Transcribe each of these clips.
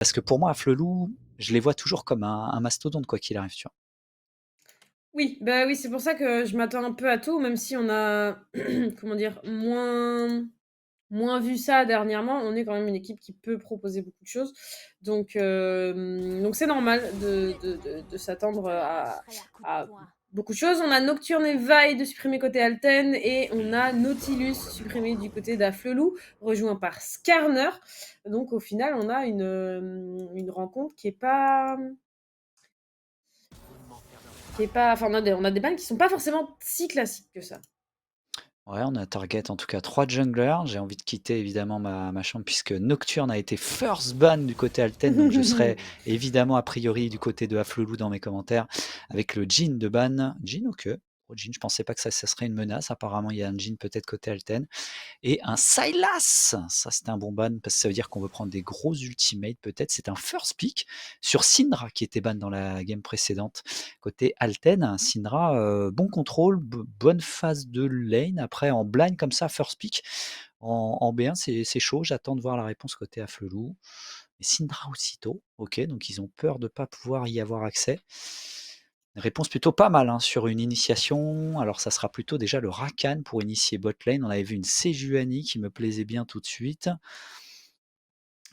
Parce que pour moi, Afflelou, je les vois toujours comme un mastodonte quoi qu'il arrive, tu vois? Oui, bah, oui, c'est pour ça que je m'attends un peu à tout, même si on a, comment dire? Moins vu ça dernièrement, on est quand même une équipe qui peut proposer beaucoup de choses. Donc c'est normal de s'attendre à beaucoup de choses. On a Nocturne et Vi de supprimer côté Alten et on a Nautilus supprimé du côté d'Afflelou, rejoint par Skarner. Donc au final, on a une rencontre qui est pas enfin on a des bandes qui sont pas forcément si classiques que ça. Ouais, on a target en tout cas 3 junglers. J'ai envie de quitter évidemment ma chambre puisque Nocturne a été first ban du côté Alten, donc je serai évidemment a priori du côté de Afflelou dans mes commentaires avec le Jhin de ban. Jhin OK. Oh, Jhin, je pensais pas que ça serait une menace. Apparemment, il y a un Jhin peut-être côté Alten. Et un Sylas! Ça, c'était un bon ban parce que ça veut dire qu'on veut prendre des gros ultimates peut-être. C'est un first pick sur Syndra qui était ban dans la game précédente. Côté Alten, Syndra, bon contrôle, bonne phase de lane. Après, en blind comme ça, first pick en B1, c'est chaud. J'attends de voir la réponse côté Afflelou. Mais Syndra aussitôt, ok, donc ils ont peur de ne pas pouvoir y avoir accès. Réponse plutôt pas mal hein, sur une initiation. Alors ça sera plutôt déjà le Rakan pour initier botlane. On avait vu une Sejuani qui me plaisait bien tout de suite.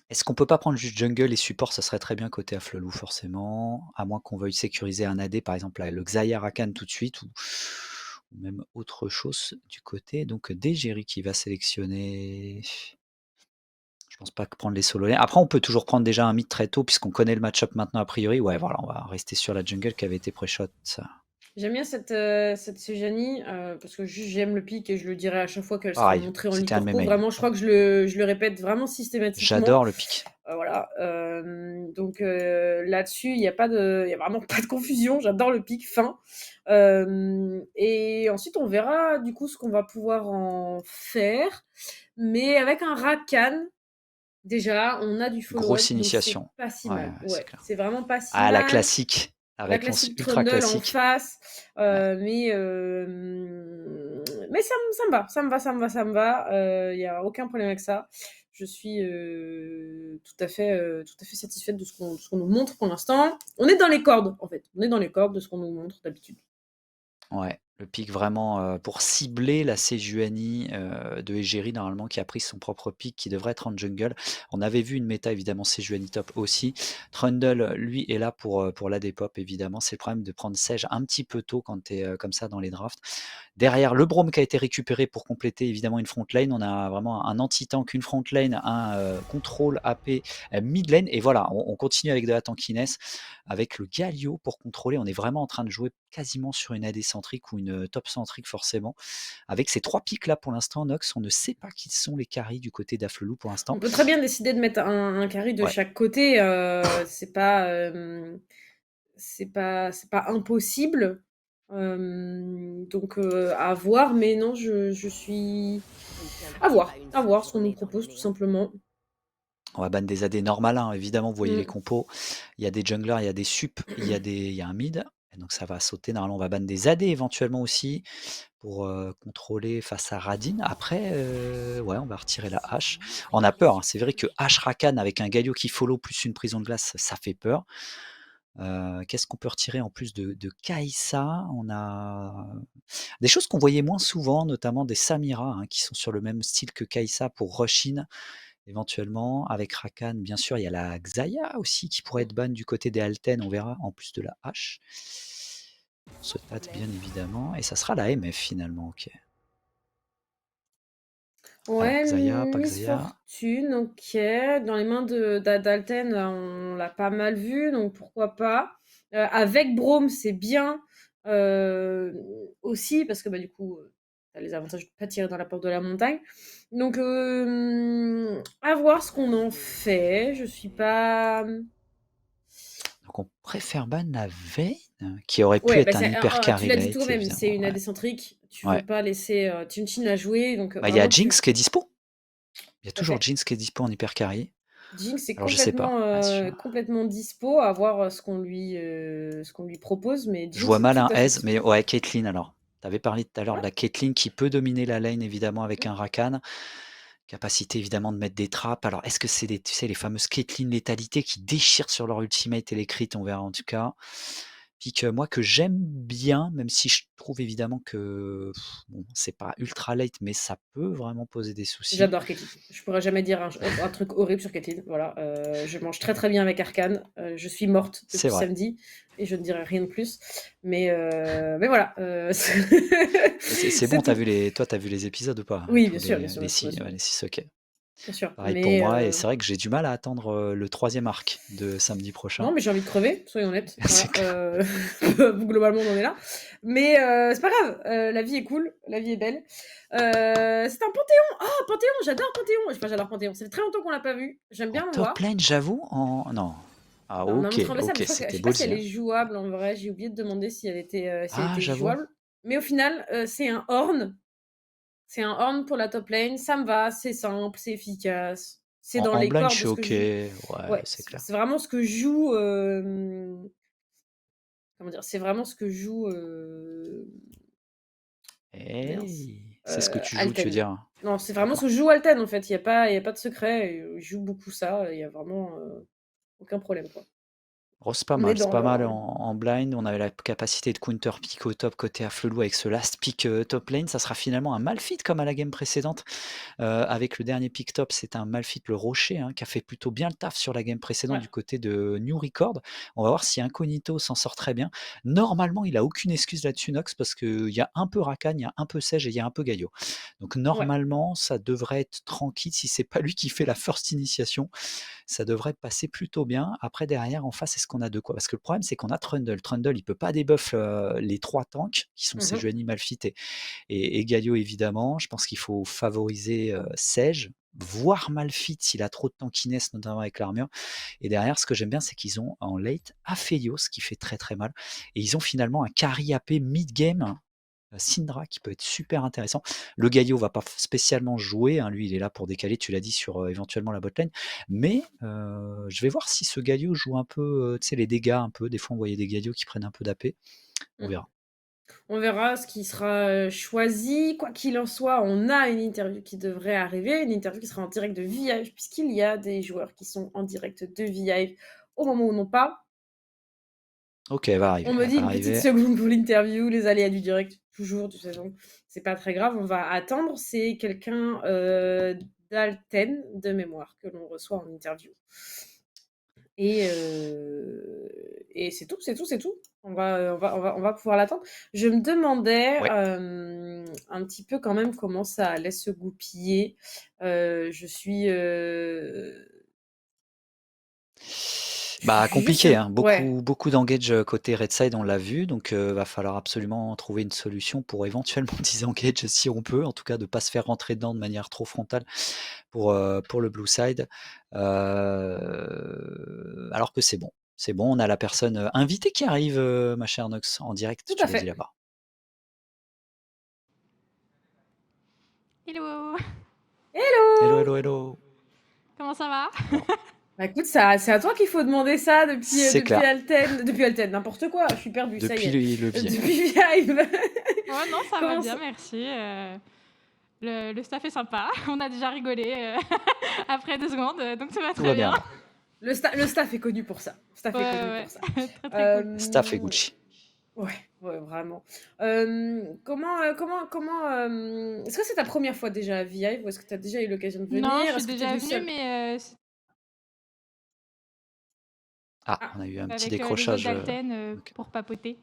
Est-ce qu'on peut pas prendre juste jungle et support? Ça serait très bien côté Afflelou forcément. À moins qu'on veuille sécuriser un AD, par exemple le Xayah Rakan tout de suite ou même autre chose du côté. Donc Degeri qui va sélectionner. Je pense pas que prendre les solo lanes. Après, on peut toujours prendre déjà un mid très tôt puisqu'on connaît le match-up maintenant a priori. Ouais, voilà, on va rester sur la jungle qui avait été pré-shot. J'aime bien cette Sejani, parce que juste j'aime le pic et je le dirai à chaque fois qu'elle sera Pareil, montrée en c'était un de mes Licorpo. mains. Vraiment, je crois que je le répète vraiment systématiquement. J'adore le pic. Voilà, donc là-dessus, il y a vraiment pas de confusion. J'adore le pic fin. Et ensuite, on verra du coup ce qu'on va pouvoir en faire. Mais avec un Rakan, déjà, on a du follow-up, Grosse donc c'est initiation. pas si Ouais, ouais, mal. c'est Ouais, clair. c'est vraiment pas si Ah, la mal. classique. La La réponse classique ultra Trundle en classique. face, Ouais. mais ça me va. Il y a aucun problème avec ça. Je suis tout à fait satisfaite de ce qu'on nous montre pour l'instant. On est dans les cordes, en fait. On est dans les cordes de ce qu'on nous montre d'habitude. Ouais, le pic vraiment, pour cibler la Sejuani, de Egeri normalement qui a pris son propre pic, qui devrait être en jungle. On avait vu une méta évidemment Sejuani top aussi. Trundle, lui, est là pour l'AD pop évidemment. C'est le problème de prendre Sej un petit peu tôt quand tu es, comme ça dans les drafts. Derrière, le Braum qui a été récupéré pour compléter évidemment une front lane. On a vraiment un anti-tank, une front lane, un contrôle AP, mid lane. Et voilà, on continue avec de la tankiness, avec le Galio pour contrôler. On est vraiment en train de jouer quasiment sur une AD centrique ou une top centrique forcément. Avec ces 3 pics là pour l'instant, Nox, on ne sait pas qui sont les carries du côté d'Afflelou pour l'instant. On peut très bien décider de mettre un carry de Ouais, chaque côté, c'est pas impossible. Donc à voir, mais non, je suis à voir ce qu'on nous propose tout simplement. on va ban des AD normales, hein. Évidemment, vous voyez les Mmh. compos. Il y a des junglers, il y a des sup, il y a un mid. Et donc ça va sauter. Normalement, on va ban des AD éventuellement aussi pour contrôler face à Radin. Après, ouais, on va retirer la hache. On a peur, hein. C'est vrai que hache Rakan avec un Galio qui follow plus une prison de glace, ça fait peur. Qu'est-ce qu'on peut retirer en plus de Kai'Sa? On a des choses qu'on voyait moins souvent, notamment des Samira, hein, qui sont sur le même style que Kai'Sa pour rush-in, éventuellement. Avec Rakan, bien sûr, il y a la Xayah aussi qui pourrait être ban du côté des Alten, on verra, en plus de la hache. On se tâte bien évidemment, et ça sera la MF finalement, ok. Alors, Ouais, Xayah, pas Miss Xayah. Fortune, OK. Dans les mains d'Alten, on l'a pas mal vu, donc pourquoi pas. Avec Braum, c'est bien, aussi parce que, bah, du coup, tu les avantages de pas tirer dans la porte de la montagne. Donc à voir ce qu'on en fait. Je suis pas, Donc on préfère ban la Vayne, qui aurait pu ouais, bah, être un hyper tu carry l'as dit late, toi-même, c'est évidemment. une Ouais. AD centrique. Tu veux Ouais. pas laisser, Chin à jouer, donc Bah, il y a vraiment Jinx tu qui est dispo. Il y a tout à toujours fait. Jinx qui est dispo en hyper carry. Jinx est Alors je sais pas. complètement, Ouais, complètement dispo, à voir, ce qu'on lui propose, mais je vois Jinx est mal tout un à fait Ez, mais dispo. ouais, Caitlyn alors. Tu avais parlé tout à l'heure Ouais, de la Caitlyn qui peut dominer la lane évidemment avec mmh. un Rakan. Capacité évidemment de mettre des trappes. Alors est-ce que c'est tu sais les fameuses Caitlyn létalité qui déchirent sur leur ultimate et les crits? On verra en tout cas. Pique, moi que j'aime bien, même si je trouve évidemment que bon, c'est pas ultra late, mais ça peut vraiment poser des soucis. J'adore Caitlyn. Je pourrais jamais dire un truc horrible sur Caitlyn, voilà, je mange très, très bien avec Arcane, je suis morte C'est depuis vrai. samedi et je ne dirai rien de plus, mais voilà, C'est c'est bon, tout. Toi, tu as vu les épisodes ou pas? Oui, Tous bien sûr, les bien sûr, 6 bien sûr, ouais, les 6 OK. bien sûr, Pareil pour mais moi et c'est vrai que j'ai du mal à attendre, le 3e arc de samedi non, prochain. mais j'ai envie de crever, soyons honnêtes, C'est voilà, clair. globalement, on en est là, mais c'est pas grave, la vie est cool, la vie est belle. C'est un Panthéon! Oh, Panthéon, j'adore Panthéon! Enfin, j'adore Panthéon, ça fait très longtemps qu'on l'a pas vu, j'aime En bien le top voir. lane, j'avoue? Non. Ah On m'a OK, montré un message, OK, mais je crois que je c'était sais pas si Ballsy, elle hein. est jouable en vrai, j'ai oublié de demander si elle Ah était j'avoue. jouable, mais au final, c'est un Ornn pour la top lane, ça me va, c'est simple, c'est efficace, c'est dans En les blind, je cordes de suis ce que OK, je joue. ouais, Ouais, c'est clair. c'est vraiment ce que joue, comment dire? C'est vraiment ce que joue, mince, Hey! C'est ce que tu joues, tu veux Alten. dire? Non, c'est vraiment ce D'accord. que joue Alten, en fait, il y a pas de secret, il joue beaucoup ça, il y a vraiment, aucun problème, quoi. Oh, On est c'est dans pas mal le en blind. On avait la capacité de counter pick au top côté Afflelou avec ce last pick, top lane. Ça sera finalement un Malphite comme à la game précédente. Avec le dernier pick top, c'est un Malphite le Rocher, hein, qui a fait plutôt bien le taf sur la game précédente ouais, du côté de New Record. On va voir si Incognito s'en sort très bien. Normalement, il a aucune excuse là-dessus, Nox, parce qu'il y a un peu Rakan, il y a un peu Sage et il y a un peu Gaio. Donc ouais. normalement, ça devrait être tranquille si c'est pas lui qui fait la first initiation. Ça devrait passer plutôt bien. Après, derrière, en face, est-ce qu'on a de quoi? Parce que le problème, c'est qu'on a Trundle. Trundle, il peut pas débuff les 3 tanks, qui sont Mmh. Sejuani, Malphite et Galio, évidemment. Je pense qu'il faut favoriser Sage, voire Malphite s'il a trop de tankiness, notamment avec l'armure. Et derrière, ce que j'aime bien, c'est qu'ils ont en late Aphelios, qui fait très très mal. Et ils ont finalement un carry AP mid-game, Syndra, qui peut être super intéressant. Le Gaio va pas spécialement jouer, hein, lui il est là pour décaler, tu l'as dit, sur éventuellement la botlane, mais je vais voir si ce Gaio joue un peu, tu sais, les dégâts un peu, des fois on voyait des Gaios qui prennent un peu d'AP, on Mmh. verra. On verra ce qui sera, choisi. Quoi qu'il en soit, on a une interview qui devrait arriver, une interview qui sera en direct de VIve, puisqu'il y a des joueurs qui sont en direct de VIve au moment où non pas. Ok, elle va On arriver, me elle dit va une petite arriver. seconde pour l'interview, les aléas du direct, toujours, de toute façon, c'est pas très grave, on va attendre. C'est quelqu'un, d'Alten, de mémoire, que l'on reçoit en interview. Et c'est tout, c'est tout, c'est tout. On va pouvoir l'attendre. Je me demandais, Ouais. un petit peu quand même comment ça allait se goupiller. Je suis, Bah, je suis juste compliqué, sur hein. ouais. Beaucoup d'engage côté red side, on l'a vu, donc va falloir absolument trouver une solution pour éventuellement disengage si on peut, en tout cas de pas se faire rentrer dedans de manière trop frontale pour le blue side. Alors que c'est bon, on a la personne, invitée qui arrive, ma chère Nox, en direct, Tout tu à l'as dit fait. là-bas. Hello! Hello, Hello! hello, hello. Comment ça va? Alors, Bah, écoute, ça c'est à toi qu'il faut demander ça c'est clair, depuis Alten, n'importe quoi, je suis perdue, ça y depuis est. le billet. Depuis VIve. Ouais, non, ça va Comment bien, ça merci. Le staff est sympa. On a déjà rigolé après 2 secondes, donc ça va Tout très va bien. bien. le staff est connu pour ça. Le staff Ouais, est connu ouais, pour ça. très, très cool. Staff et Gucci. Ouais, ouais, vraiment. Est-ce que c'est ta première fois déjà à VIve ou est-ce que tu as déjà eu l'occasion de Non, je venir? suis Est-ce que tu es déjà venue venue, seule? mais Ah, Ah, on a eu un petit avec les autres décrochage. d'Alten Ok. pour papoter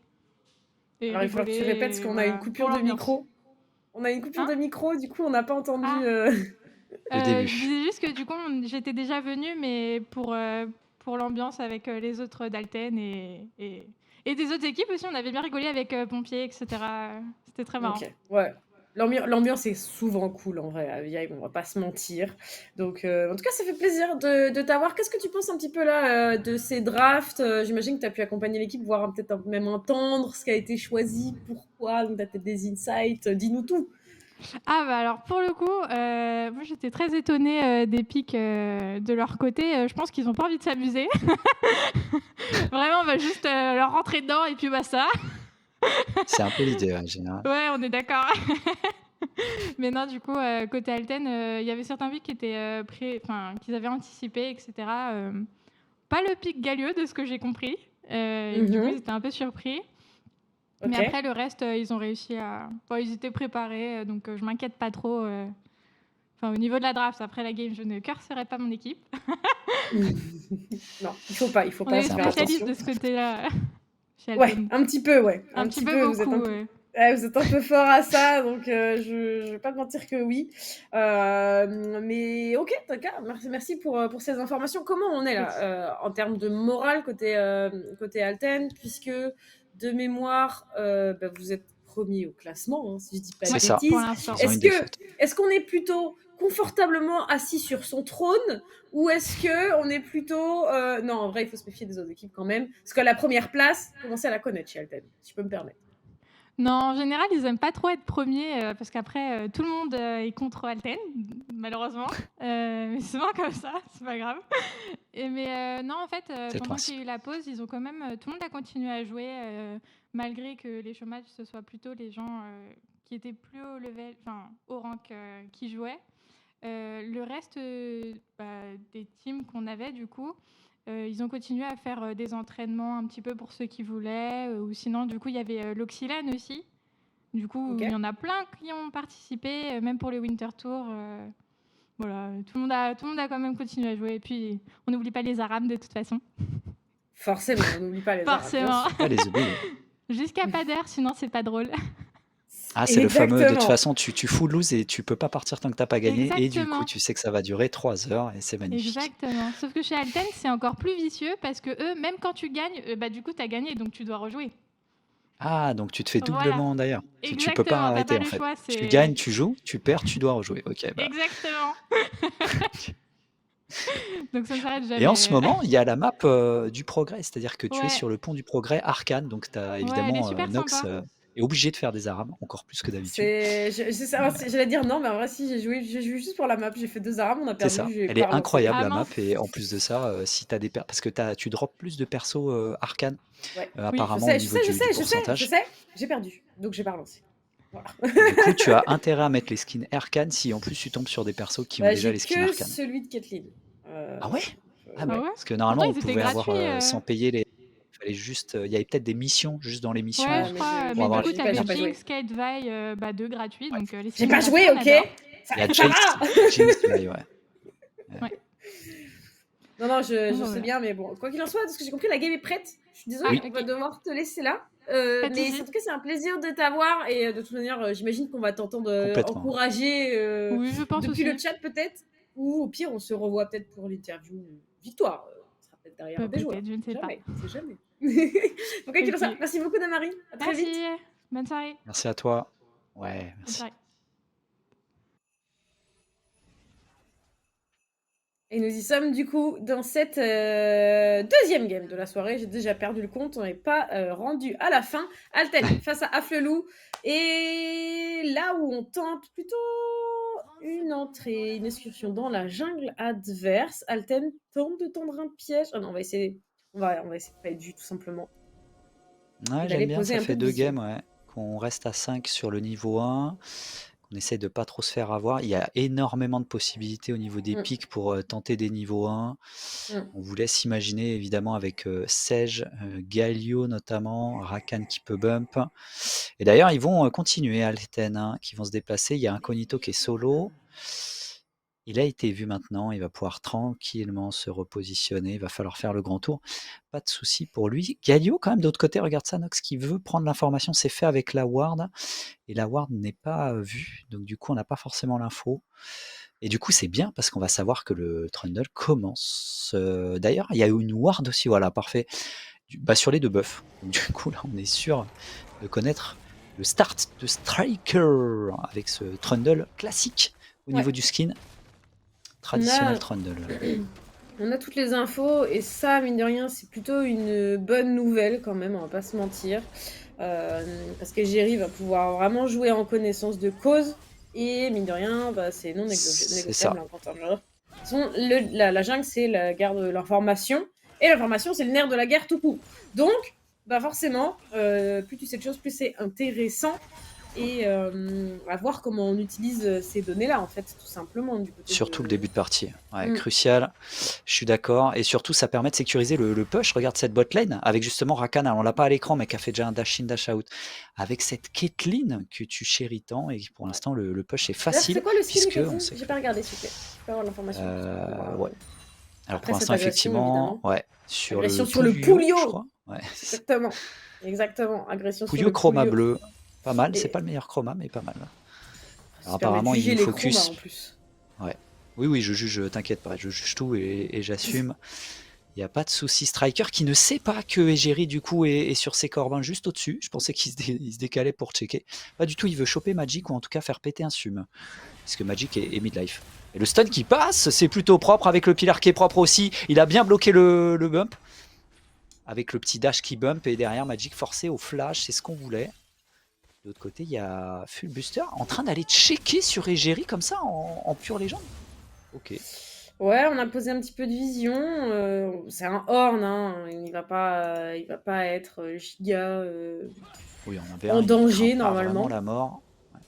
et alors il va falloir que tu rigoler, répètes parce et qu'on a une voilà, pour coupure de l'ambiance. micro. On a une coupure Hein? de micro, du coup, on n'a pas entendu, Ah, Le je début. disais juste que du coup, j'étais déjà venue, mais pour l'ambiance avec les autres d'Alten et des autres équipes aussi. On avait bien rigolé avec Pompier, etc. C'était très marrant. OK, ouais. L'ambiance est souvent cool en vrai à VIve, on va pas se mentir. Donc, en tout cas, ça fait plaisir de t'avoir. Qu'est-ce que tu penses un petit peu là, de ces drafts? J'imagine que tu as pu accompagner l'équipe, voire peut-être même entendre ce qui a été choisi, pourquoi, donc tu as peut-être des insights, dis-nous tout. Ah bah alors pour le coup, moi j'étais très étonnée des pics de leur côté. Je pense qu'ils ont pas envie de s'amuser. Vraiment, on va juste leur rentrer dedans et puis basta. C'est un peu l'idée, ouais, en général. Ouais, on est d'accord. Mais non, du coup, côté Alten, il y avait certains pics qui étaient qu'ils avaient anticipé, etc. Pas le pic Galio, de ce que j'ai compris. Du coup, ils étaient un peu surpris. Mais Ok. après, le reste, ils ont réussi à. Bon, ils étaient préparés, donc je m'inquiète pas trop. Enfin, au niveau de la draft, après la game, je ne curserai pas mon équipe. Non, il faut pas On faire est C'est spécialistes attention. de ce côté-là chez Ouais, Alten. un petit peu, ouais. Un Un petit petit peu peu, vous êtes un beaucoup, peu... ouais. Ouais, vous êtes un peu fort à ça, donc je vais pas te mentir que oui. Mais ok, d'accord. Merci pour ces informations. Comment on est là en termes de morale côté Alten, puisque de mémoire, vous êtes premier au classement, hein, si je dis pas de c'est Ouais, ça. pour bêtises. l'instant. Ils ont une défaite. Est-ce qu'on est plutôt confortablement assis sur son trône, ou est-ce que on est plutôt non, en vrai, il faut se méfier des autres équipes quand même, parce que la première place, commencez à la connaître chez Alten, si je peux me permettre. Non, en général, ils aiment pas trop être premiers parce qu'après, tout le monde est contre Alten, malheureusement. Mais c'est souvent comme ça, c'est pas grave. Non, en fait, C'est le pendant qu'il y principe. a eu la pause, ils ont quand même, tout le monde a continué à jouer, malgré que les chômages, ce soit plutôt les gens qui étaient plus haut level, enfin au rank, qui jouaient. Le reste des teams qu'on avait, du coup, ils ont continué à faire des entraînements un petit peu pour ceux qui voulaient. Ou sinon, du coup, il y avait l'Oxylane aussi. Du coup, Ok. il y en a plein qui ont participé, même pour les Winter Tour. Voilà, tout le monde a quand même continué à jouer. Et puis, on n'oublie pas les Arabes de toute façon. Forcément, on n'oublie pas les Arabes, bien Forcément. sûr. Pas les oublier. Jusqu'à pas d'heure, sinon c'est pas drôle. Ah, c'est le fameux, de toute Exactement. façon, tu full lose et tu peux pas partir tant que t'as pas gagné. Et du coup, Exactement. tu sais que ça va durer 3 heures et c'est magnifique. Exactement. Sauf que chez Alten, c'est encore plus vicieux parce que eux, même quand tu gagnes, du coup, tu as gagné, donc tu dois rejouer. Ah, donc tu te fais Voilà. doublement d'ailleurs. Tu peux pas Exactement, t'as arrêter pas en le fait. choix, Tu c'est... gagnes, tu joues, tu perds, tu dois rejouer. Ok, bah. Exactement. Donc ça ne s'arrête Et en ce jamais. moment, il y a la map du progrès, c'est-à-dire que tu es Ouais, sur le pont du progrès Arcane, donc tu as ouais, elle est évidemment super Nox sympa. est obligé de faire des arabes, encore plus que d'habitude. J'allais dire non, mais en vrai, si, j'ai joué juste pour la map, j'ai fait 2 Arabes, on a C'est perdu, ça. j'ai Elle est pas relancé. incroyable Ah la map mince. et en plus de ça, si tu as parce que tu drops plus de persos Arcane Ouais, Oui. apparemment au niveau du pourcentage. j'ai perdu, donc j'ai pas relancé. Voilà. Du coup, tu as intérêt à mettre les skins Arcane si en plus tu tombes sur des persos qui ont déjà J'ai les skins que Arcane. celui de Caitlyn. Ah ouais? Ah Ah bah, ouais? parce que Pourtant, normalement on ils étaient pouvait avoir gratuits. sans payer les. Il fallait juste. Il y avait peut-être des missions juste dans les missions Ouais, Ah, je mais crois. j'ai Mais pour du avoir coup, les tu j'ai avais pas joué. Jinx, Kate, Vi, 2 gratuits. Ouais. Donc les J'ai skins pas gratuits, joué, on ok? adore. Il y a Ça Jace, va. Jinx, ouais. Ouais. Non, je Bon, bah, sais voilà. bien, mais bon, quoi qu'il en soit, de ce que j'ai compris, la game est prête. Je suis désolée, Ah, Oui. on va ok. devoir te laisser là. Pas de Mais soucis. en tout cas, c'est un plaisir de t'avoir. Et de toute manière, j'imagine qu'on va t'entendre Complètement. encourager Oui, je pense depuis le aussi. chat, peut-être. Ou au pire, on se revoit peut-être pour l'interview victoire. On sera peut-être derrière des joueurs. Peut-être, je ne sais pas. Jamais, c'est jamais. Donc, quoi qu'il en soit, Ok. merci beaucoup, Damari. À très vite. Merci. Bonne soirée. Merci à toi. Ouais, Bonne merci. soirée. Et nous y sommes du coup dans cette deuxième game de la soirée. J'ai déjà perdu le compte, on n'est pas rendu à la fin. Alten face à Afflelou. Et là où on tente plutôt une entrée, une excursion dans la jungle adverse, Alten tente de tendre un piège. Oh non, on va essayer de pas être vu tout simplement. Ouais, Et j'aime d'aller bien, poser ça un peu fait de 2 vision. games, ouais. Qu'on reste à 5 sur le niveau 1, qu'on essaie de pas trop se faire avoir. Il y a énormément de possibilités au niveau des Mm, pics pour tenter des niveaux 1. mm. On vous laisse imaginer évidemment avec Sage, Galio notamment, Rakan qui peut bump. Et d'ailleurs, ils vont continuer Alten, hein, qui vont se déplacer. Il y a Incognito qui est solo. Il a été vu maintenant, il va pouvoir tranquillement se repositionner, il va falloir faire le grand tour. Pas de souci pour lui. Galio, quand même, d'autre côté, regarde ça, Nox qui veut prendre l'information, c'est fait avec la ward, et la ward n'est pas vue, donc du coup, on n'a pas forcément l'info. Et du coup, c'est bien parce qu'on va savoir que le Trundle commence. D'ailleurs, il y a une ward aussi, voilà, parfait. Sur les 2 buffs. Donc, du coup, là, on est sûr de connaître le start de Striker avec ce Trundle classique au niveau du skin. Traditionnel Trundle. On a toutes les infos et ça, mine de rien, c'est plutôt une bonne nouvelle quand même, on va pas se mentir. Parce que Jerry va pouvoir vraiment jouer en connaissance de cause et mine de rien, c'est non négociable. Hein, quand de toute façon, la jungle, c'est la guerre de l'information et l'information, c'est le nerf de la guerre tout court. Donc, forcément, plus tu sais de choses, plus c'est intéressant. et à voir comment on utilise ces données-là, en fait, tout simplement, du côté Surtout le de... début de partie. Ouais, Mm. crucial. Je suis d'accord. Et surtout, ça permet de sécuriser le push. Regarde cette bot lane avec justement Rakan. Alors, on l'a pas à l'écran, mais qui a fait déjà un dash in, dash out. Avec cette Caitlyn que tu chéris tant. Et pour Ouais. l'instant, le push est D'ailleurs, c'est facile. quoi le skill de Puisque on Caitlyn? sait J'ai que. pas regardé, s'il te plaît. Je peux avoir l'information juste pour, Ouais. Alors, après pour cette l'instant, agression, effectivement, évidemment. ouais. Sur Agression le sur le Puyo, je Poulio! crois. Ouais. Exactement. Exactement. Agression sur Puyo le chroma Poulio. bleu. Pas mal. C'est Et pas le meilleur chroma, mais pas mal. Alors, ça permet de apparemment, il juger nous les chromas, focus. en plus. Ouais. Oui, je juge, t'inquiète pas, je juge tout et j'assume. Il n'y a pas de souci. Striker qui ne sait pas que Egeri, du coup, est sur ses corbins juste au-dessus. Je pensais qu'il se décalait pour checker. Pas du tout, il veut choper Magic ou en tout cas faire péter un sum. Parce que Magic est midlife. Et le stun qui passe, c'est plutôt propre avec le pilar qui est propre aussi. Il a bien bloqué le bump. Avec le petit dash qui bump et derrière Magic forcé au flash, c'est ce qu'on voulait. De l'autre côté, il y a Full Buster en train d'aller checker sur Egeri comme ça en pure légende. Ok. Ouais, on a posé un petit peu de vision. C'est un Horn, hein. Il va pas être giga Oui, en avait en il danger, craint pas normalement. vraiment la mort. Ouais.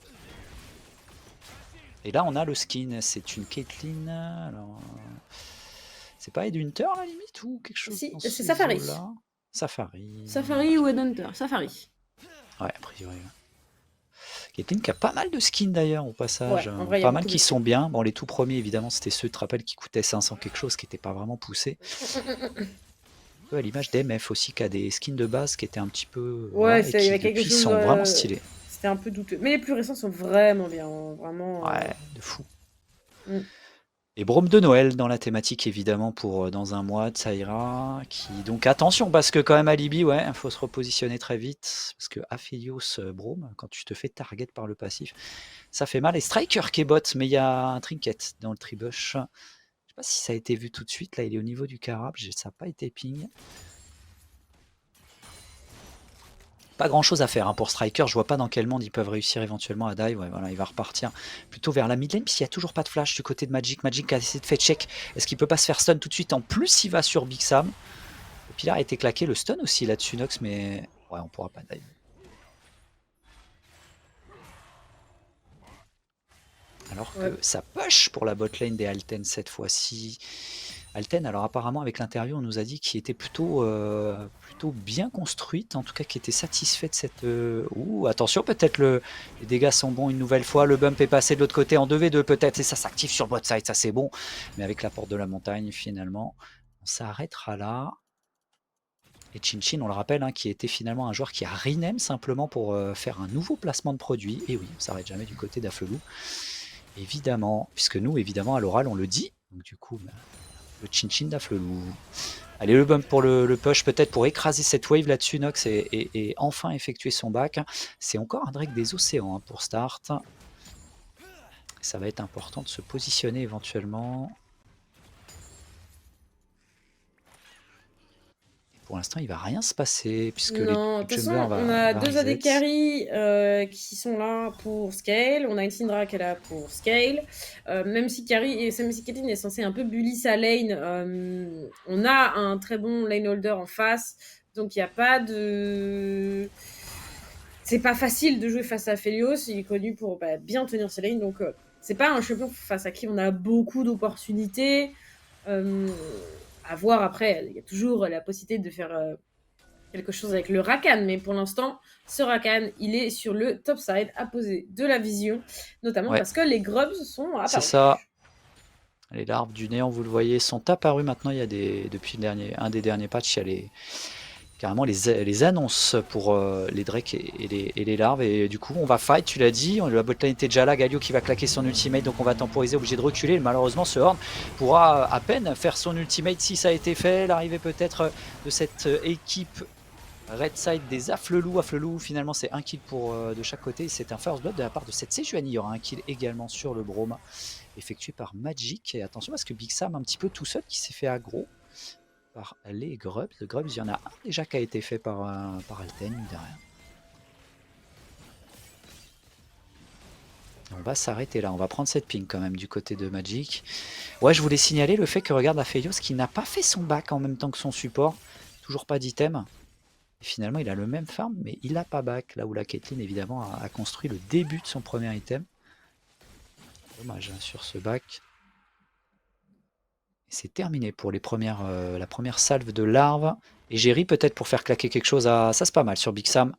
Et là, on a le skin. C'est une Caitlyn. Alors, c'est pas Headhunter à la limite ou quelque chose Si, dans c'est ces Safari. eaux-là. Safari. Safari ou Headhunter? Safari. Ouais, a priori. Caitlyn qui a pas mal de skins d'ailleurs au passage. Ouais, en vrai, il y a Pas mal beaucoup qui de sont bien. Bon, les tout premiers, évidemment, c'était ceux, tu te rappelles, qui coûtaient 500 quelque chose, qui n'étaient pas vraiment poussés. Un peu à l'image d'MF aussi, qui a des skins de base qui étaient un petit peu. Ouais, Et il y qui avait quelque depuis chose. sont vraiment stylés. C'était un peu douteux. Mais les plus récents sont vraiment bien. Vraiment. Ouais, de fou. Mm. Et Brome de Noël dans la thématique évidemment pour dans un mois, Tsaira, qui donc attention parce que quand même Alibi, ouais, il faut se repositionner très vite, parce que Aphelios Brome, quand tu te fais target par le passif, ça fait mal. Et Striker qui est bot, mais il y a un trinket dans le tribush. Je sais pas si ça a été vu tout de suite, là il est au niveau du carab, ça n'a pas été ping. Pas grand chose à faire hein, pour Striker, je vois pas dans quel monde ils peuvent réussir éventuellement à dive. Ouais, voilà, il va repartir plutôt vers la mid lane, puisqu'il n'y a toujours pas de flash du côté de Magic. Magic a essayé de faire check. Est-ce qu'il peut pas se faire stun tout de suite? En plus, il va sur Big Sam. Le pilar a été claqué, le stun aussi là-dessus, Nox, mais ouais, on pourra pas dive. Alors que ça push pour la bot lane des Alten cette fois-ci. Alten, alors apparemment avec l'interview on nous a dit qu'il était plutôt bien construite, en tout cas qui était satisfait de cette... Ouh, attention, peut-être les dégâts sont bons une nouvelle fois, le bump est passé de l'autre côté en 2v2 peut-être, et ça s'active sur bot side, ça c'est bon, mais avec la porte de la montagne finalement, on s'arrêtera là. Et Chin, on le rappelle, hein, qui était finalement un joueur qui a rename simplement pour faire un nouveau placement de produit, et oui, on s'arrête jamais du côté d'Afelou, évidemment, puisque nous, évidemment, à l'oral, on le dit, donc du coup... le Chin d'Afelou. Allez, le bump pour le push, peut-être pour écraser cette wave là-dessus, Nox, et enfin effectuer son back. C'est encore un Drake des océans hein, pour start. Ça va être important de se positionner éventuellement. Pour l'instant, il va rien se passer, puisque non, les de toute façon, junglers on a deux reset. AD carry qui sont là pour scale. On a une Syndra qui est là pour scale. Même si Caitlyn est censé un peu bully sa lane, on a un très bon lane holder en face. Donc, il n'y a pas de... C'est pas facile de jouer face à Aphelios. Il est connu pour bien tenir ses lanes. Donc, c'est pas un champion face à qui on a beaucoup d'opportunités. À voir après, il y a toujours la possibilité de faire quelque chose avec le Rakan, mais pour l'instant, ce Rakan, il est sur le top side à poser de la vision, notamment parce que les grubs sont apparus. C'est ça. Les larves du néant, vous le voyez, sont apparues maintenant. Il y a depuis un des derniers patchs, il y a carrément les annonces pour les drakes et les larves, et du coup on va fight, tu l'as dit, la botlane était déjà là, Galio qui va claquer son ultimate, donc on va temporiser, obligé de reculer, malheureusement ce Horn pourra à peine faire son ultimate si ça a été fait, l'arrivée peut-être de cette équipe Red Side des Afflelou. Afflelou finalement c'est un kill de chaque côté, c'est un first blood de la part de cette Sejuani, il y aura un kill également sur le Brome, effectué par Magic, et attention parce que Big Sam un petit peu tout seul qui s'est fait aggro par les Grubs. Le Grubs, il y en a un déjà qui a été fait par Alten, derrière. On va s'arrêter là, on va prendre cette ping quand même du côté de Magic. Ouais, je voulais signaler le fait que regarde Aphelios qui n'a pas fait son back en même temps que son support. Toujours pas d'item. Et finalement, il a le même farm, mais il n'a pas back, là où la Caitlyn, évidemment, a construit le début de son premier item. Dommage hein, sur ce back. C'est terminé pour les la première salve de larves. Et Jerry, peut-être pour faire claquer quelque chose, ça c'est pas mal sur Big Sam.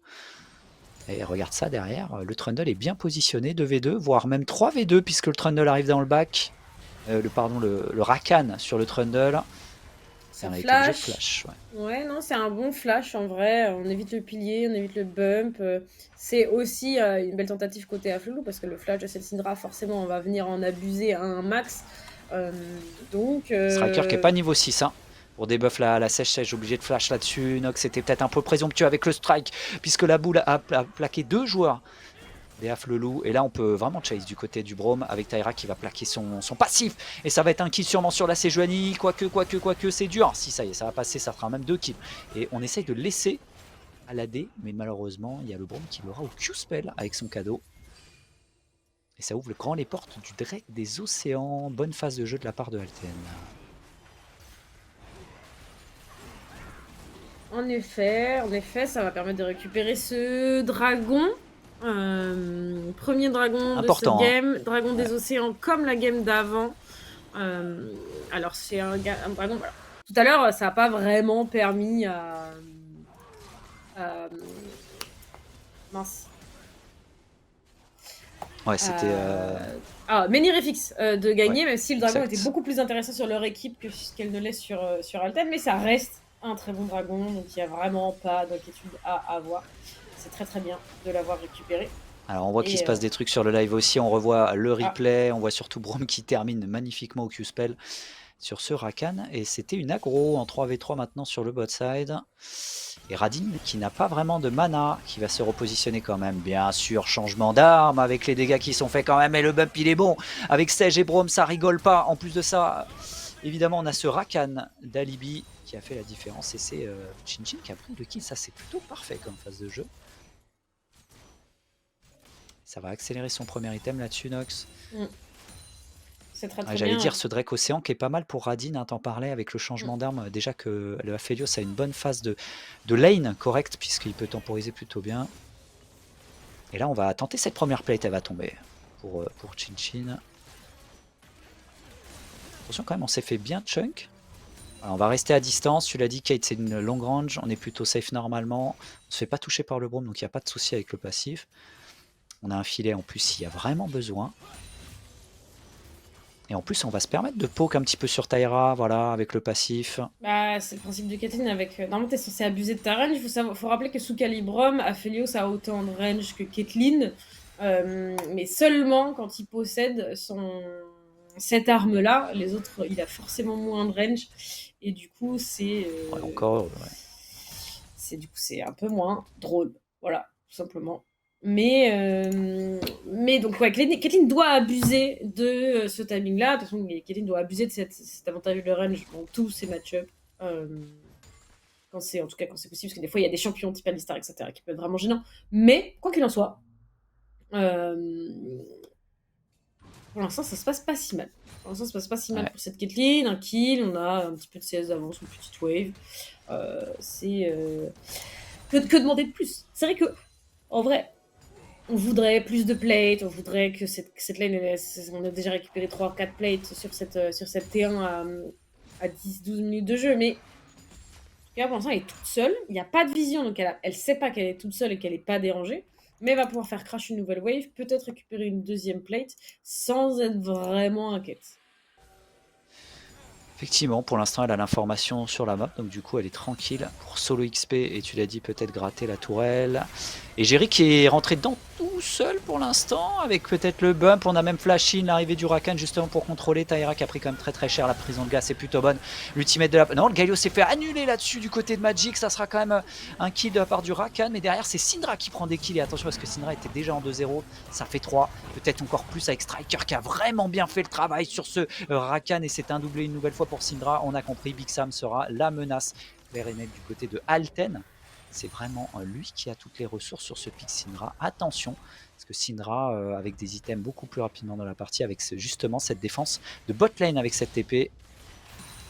Et regarde ça derrière, le Trundle est bien positionné, 2v2, voire même 3v2, puisque le Trundle arrive dans le back. Le Rakan sur le Trundle. Ça avec flash. l'objet flash. Ouais, non, c'est un bon flash en vrai. On évite le pilier, on évite le bump. C'est aussi une belle tentative côté Afflelou parce que le flash de cette Syndra, forcément, on va venir en abuser à un max. Donc. Striker qui n'est pas niveau 6. Hein. Pour debuff la sèche-sèche, obligé de flash là-dessus. Nox était peut-être un peu présomptueux avec le strike, puisque la boule a plaqué 2 joueurs des Afflelou. Et là, on peut vraiment chase du côté du Braum avec Tyra qui va plaquer son passif. Et ça va être un kill sûrement sur la Sejuani. Quoique, c'est dur. Si, ça y est, ça va passer, ça fera même 2 kills. Et on essaye de laisser à la D, mais malheureusement, il y a le Braum qui l'aura au Q-spell avec son cadeau. Et ça ouvre les portes du Drake des Océans. Bonne phase de jeu de la part de Alten. En effet, ça va permettre de récupérer ce dragon. Premier dragon important, de ce game. hein. Dragon des océans comme la game d'avant. Alors c'est un dragon. Voilà. Tout à l'heure, ça n'a pas vraiment permis à mince. Ouais, c'était. Menirefix de gagner, Ouais, même si le dragon exact. était beaucoup plus intéressant sur leur équipe que ce qu'elle ne l'est sur Alten, mais ça reste un très bon dragon, donc il n'y a vraiment pas d'inquiétude à avoir. C'est très très bien de l'avoir récupéré. Alors on voit qu'il se passe des trucs sur le live aussi, on revoit le replay, on voit surtout Braum qui termine magnifiquement au Q-spell sur ce Rakan, et c'était une aggro en 3v3 maintenant sur le bot side. Et Radin qui n'a pas vraiment de mana, qui va se repositionner quand même. Bien sûr, changement d'arme avec les dégâts qui sont faits quand même, et le bump il est bon. Avec Sage et Braum, ça rigole pas. En plus de ça, évidemment, on a ce Rakan d'Alibi qui a fait la différence, et c'est Chinchin qui a pris le kill. Ça, c'est plutôt parfait comme phase de jeu. Ça va accélérer son premier item là-dessus, Nox. C'est très, très J'allais bien. dire ce Drake Océan qui est pas mal pour Radin, hein, t'en parlais avec le changement d'arme. Déjà que le Aphelios a une bonne phase de lane correcte, puisqu'il peut temporiser plutôt bien. Et là, on va tenter cette première plate, elle va tomber pour Chinchin. Attention quand même, on s'est fait bien chunk. Alors, on va rester à distance, tu l'as dit, Kate, c'est une long range, on est plutôt safe normalement. On se fait pas toucher par le Braum, donc il n'y a pas de souci avec le passif. On a un filet en plus s'il y a vraiment besoin. Et en plus, on va se permettre de poke un petit peu sur Tyra, voilà, avec le passif. Bah, c'est le principe de Caitlyn avec... Normalement, t'es censé abuser de ta range. Faut rappeler que sous Calibrum, Aphelios a autant de range que Caitlyn. Mais seulement quand il possède cette arme-là. Les autres, il a forcément moins de range. Et du coup, c'est... Ouais, encore, ouais. C'est un peu moins drôle. Voilà, tout simplement. Mais donc, ouais, Caitlyn doit abuser de ce timing-là. De toute façon, Caitlyn doit abuser de cet avantage de range dans tous ses match-ups. En tout cas, quand c'est possible, parce que des fois, il y a des champions type Alistar, etc., qui peuvent être vraiment gênants. Mais, quoi qu'il en soit, pour l'instant, ça se passe pas si mal. Pour l'instant, ça se passe pas si mal pour cette Caitlyn. Un kill, on a un petit peu de CS d'avance, une petite wave. Que demander de plus? C'est vrai que, en vrai, on voudrait plus de plates, on voudrait que cette lane, on a déjà récupéré 3-4 plates sur cette T1 à 10-12 minutes de jeu, mais en tout cas, pour l'instant, elle est toute seule, il n'y a pas de vision, donc elle sait pas qu'elle est toute seule et qu'elle n'est pas dérangée, mais elle va pouvoir faire crash une nouvelle wave, peut-être récupérer une deuxième plate, sans être vraiment inquiète. Effectivement, pour l'instant, elle a l'information sur la map, donc du coup, elle est tranquille pour solo XP, et tu l'as dit, peut-être gratter la tourelle. Et Jerry qui est rentré dedans tout seul pour l'instant, avec peut-être le bump. On a même flash in l'arrivée du Rakan justement pour contrôler. Tyra qui a pris quand même très cher. La prise en de gaz c'est plutôt bonne. L'ultimate de la... Non, le Galio s'est fait annuler là-dessus du côté de Magic. Ça sera quand même un kill de la part du Rakan. Mais derrière, c'est Syndra qui prend des kills. Et attention parce que Syndra était déjà en 2-0. Ça fait 3. Peut-être encore plus avec Striker qui a vraiment bien fait le travail sur ce Rakan. Et c'est un doublé une nouvelle fois pour Syndra. On a compris, Big Sam sera la menace vers et net du côté de Alten. C'est vraiment lui qui a toutes les ressources sur ce pick Syndra. Attention, parce que Syndra, avec des items beaucoup plus rapidement dans la partie, avec justement cette défense de bot lane avec cette TP.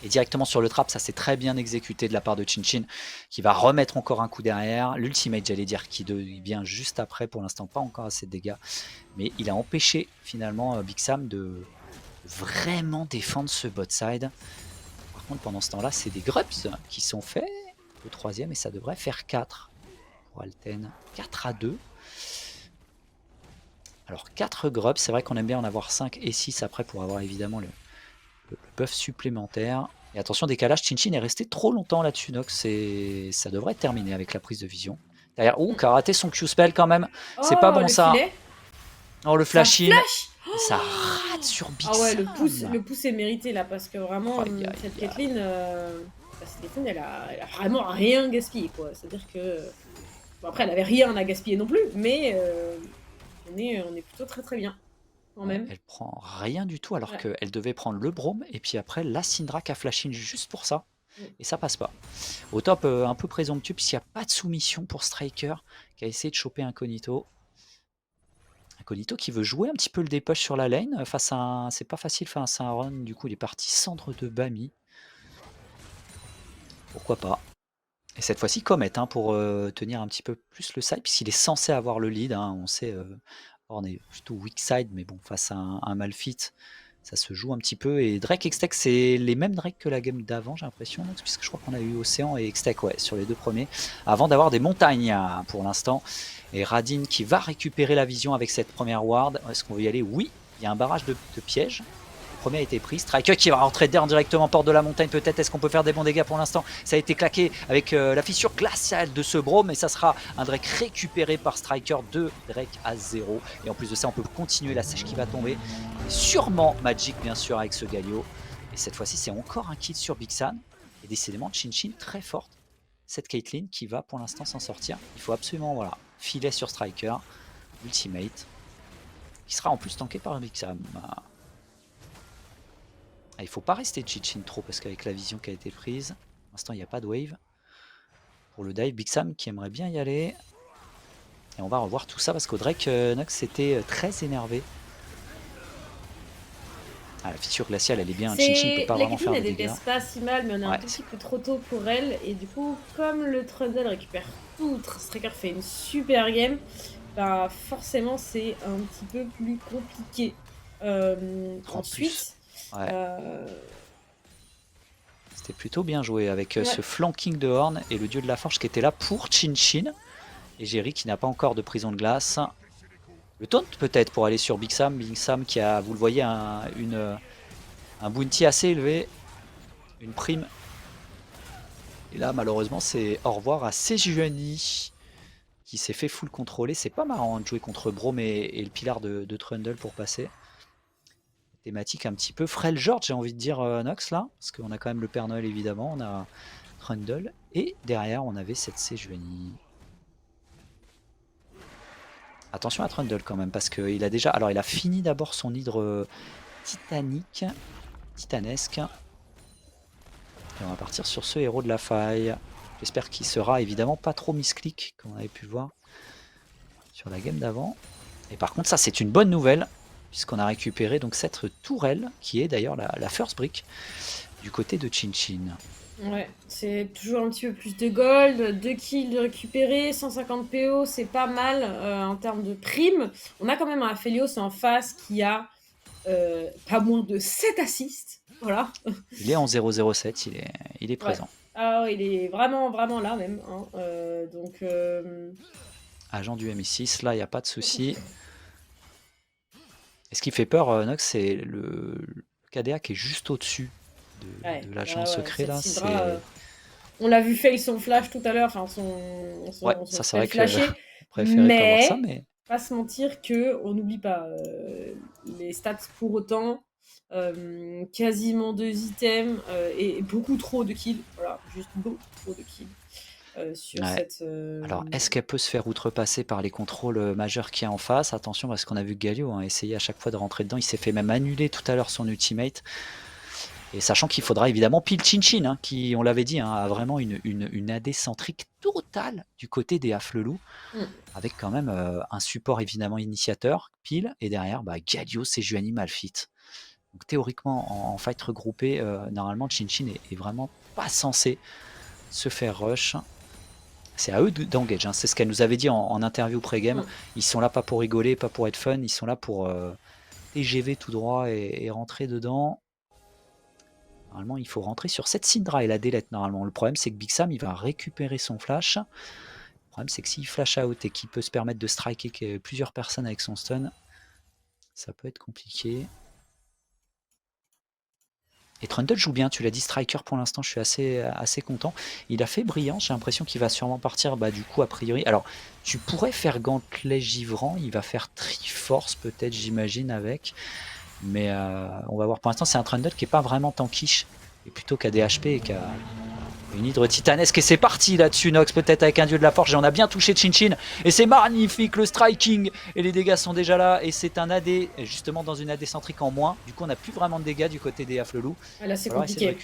Et directement sur le trap, ça c'est très bien exécuté de la part de Chin, qui va remettre encore un coup derrière. L'ultimate, j'allais dire, qui vient juste après, pour l'instant pas encore assez de dégâts. Mais il a empêché finalement Big Sam de vraiment défendre ce bot side. Par contre, pendant ce temps-là, c'est des grubs qui sont faits. Le troisième, et ça devrait faire 4 pour Alten. 4-2. Alors 4 grubs, c'est vrai qu'on aime bien en avoir 5 et 6 après pour avoir évidemment le buff supplémentaire. Et attention, décalage, Chin est resté trop longtemps là-dessus, Nox. Ça devrait être terminé avec la prise de vision. Derrière, qui a raté son Q-spell quand même. C'est pas bon le ça. filet. Oh, le Ça flash in. flash. Ça rate sur Big Ah ouais, Sam. le pouce est mérité là, parce que vraiment, Aïe, aïe, cette aïe. Caitlyn, elle a vraiment rien gaspillé, quoi. C'est-à-dire que... Bon, après, elle avait rien à gaspiller non plus, mais on est plutôt très très bien, quand Ouais, même. elle prend rien du tout, alors Ouais. qu'elle devait prendre le Brome, et puis après, la Syndra qui a flash in juste pour ça. Et ça passe pas. Au top, un peu présomptueux, puisqu'il n'y a pas de soumission pour Striker, qui a essayé de choper Incognito. Incognito qui veut jouer un petit peu le dépush sur la lane. Face à un... C'est pas facile face à un run, du coup il est parti cendre de Bami. Pourquoi pas. Et cette fois-ci Comet pour tenir un petit peu plus le side, puisqu'il est censé avoir le lead. On sait, on est plutôt weak side, mais bon, face à un Malphite, ça se joue un petit peu. Et Drake Xtech, c'est les mêmes Drake que la game d'avant, j'ai l'impression, puisque je crois qu'on a eu Océan et Xtech, ouais, sur les deux premiers, avant d'avoir des montagnes pour l'instant. Et Radin qui va récupérer la vision avec cette première ward. Est-ce qu'on veut y aller? Oui, il y a un barrage de pièges. Le premier a été pris. Striker qui va rentrer directement porte de la montagne. Peut-être est-ce qu'on peut faire des bons dégâts pour l'instant? Ça a été claqué avec la fissure glaciale de ce Brome. Mais ça sera un Drake récupéré par Striker. 2 Drake à 0. Et en plus de ça, on peut continuer la sèche qui va tomber. Et sûrement Magic, bien sûr, avec ce Galio. Et cette fois-ci, c'est encore un kill sur Big Sam. Et décidément, Chin très forte. Cette Caitlyn qui va pour l'instant s'en sortir. Il faut absolument, voilà, filet sur Striker. Ultimate. Qui sera en plus tanké par Big Sam. Il faut pas rester Chin trop parce qu'avec la vision qui a été prise, pour l'instant il n'y a pas de wave. Pour le dive, Big Sam qui aimerait bien y aller. Et on va revoir tout ça parce qu'au Drake Nox était très énervé. Ah, la fissure glaciale elle est bien, Chin peut pas vraiment faire de elle dégâts. DPS pas si mal, mais on est un tout petit peu trop tôt pour elle. Et du coup, comme le Trundle récupère tout, Striker fait une super game, bah forcément c'est un petit peu plus compliqué. Ensuite... Ouais. C'était plutôt bien joué avec ce flanking de Horn et le dieu de la forge qui était là pour Chin. Et Jerry qui n'a pas encore de prison de glace. Le taunt peut-être pour aller sur Big Sam. Big Sam qui a, vous le voyez, un bounty assez élevé. Une prime. Et là malheureusement c'est au revoir à Sejuani qui s'est fait full contrôler. C'est pas marrant de jouer contre Brome et le pilar de Trundle pour passer. Thématique un petit peu Frêle George, j'ai envie de dire Nox là, parce qu'on a quand même le Père Noël évidemment, on a Trundle, et derrière on avait cette Sejuani. Attention à Trundle quand même, parce qu'il a déjà, alors il a fini d'abord son hydre titanesque, et on va partir sur ce héros de la faille. J'espère qu'il sera évidemment pas trop misclick, comme on avait pu le voir sur la game d'avant. Et par contre ça c'est une bonne nouvelle, puisqu'on a récupéré donc cette tourelle, qui est d'ailleurs la first brick du côté de Chin. Ouais, c'est toujours un petit peu plus de gold, 2 kills de récupérer, 150 PO, c'est pas mal en termes de primes. On a quand même un Aphelios en face qui a pas moins de 7 assists, voilà. Il est en 007, il est présent. Ouais. Ah, il est vraiment, vraiment là même. Hein. Donc... Agent du MI6, là il n'y a pas de souci. Et ce qui fait peur, Nox, c'est le KDA qui est juste au-dessus de l'agent secret. Là, on l'a vu fail son flash tout à l'heure, enfin ouais, ça c'est vrai flashé, que préféré pas voir ça, mais pas se mentir que on n'oublie pas les stats pour autant. Quasiment 2 items et beaucoup trop de kills. Voilà, juste beaucoup trop de kills. Sur cette, Alors, est-ce qu'elle peut se faire outrepasser par les contrôles majeurs qu'il y a en face? Attention, parce qu'on a vu Galio essayer à chaque fois de rentrer dedans. Il s'est fait même annuler tout à l'heure son ultimate. Et sachant qu'il faudra évidemment pile Chin, qui, on l'avait dit, a vraiment une AD centrique totale du côté des Afflelou, avec quand même un support évidemment initiateur, pile, et derrière Galio, Sejuani, Malphite. Donc théoriquement, en fight regroupé, normalement, Chin est vraiment pas censé se faire rush. C'est à eux d'engage, hein. C'est ce qu'elle nous avait dit en interview pré-game. Ils sont là pas pour rigoler, pas pour être fun, ils sont là pour TGV tout droit et rentrer dedans. Normalement, il faut rentrer sur cette Syndra et la délette normalement. Le problème, c'est que Big Sam, il va récupérer son flash. Le problème, c'est que s'il flash out et qu'il peut se permettre de striker plusieurs personnes avec son stun, ça peut être compliqué. Et Trundle joue bien, tu l'as dit, striker pour l'instant, je suis assez content. Il a fait brillant, j'ai l'impression qu'il va sûrement partir du coup a priori. Alors, tu pourrais faire gantelet givrant, il va faire Triforce peut-être, j'imagine, avec. Mais on va voir. Pour l'instant, c'est un Trundle qui n'est pas vraiment tankish, et plutôt qu'à des HP et qu'à une hydre titanesque. Et c'est parti là-dessus, Nox, peut-être avec un dieu de la forge. Et on a bien touché Chin. Et c'est magnifique, le striking. Et les dégâts sont déjà là. Et c'est un AD, justement dans une AD centrique en moins. Du coup, on n'a plus vraiment de dégâts du côté des Afflelou. Là, c'est compliqué.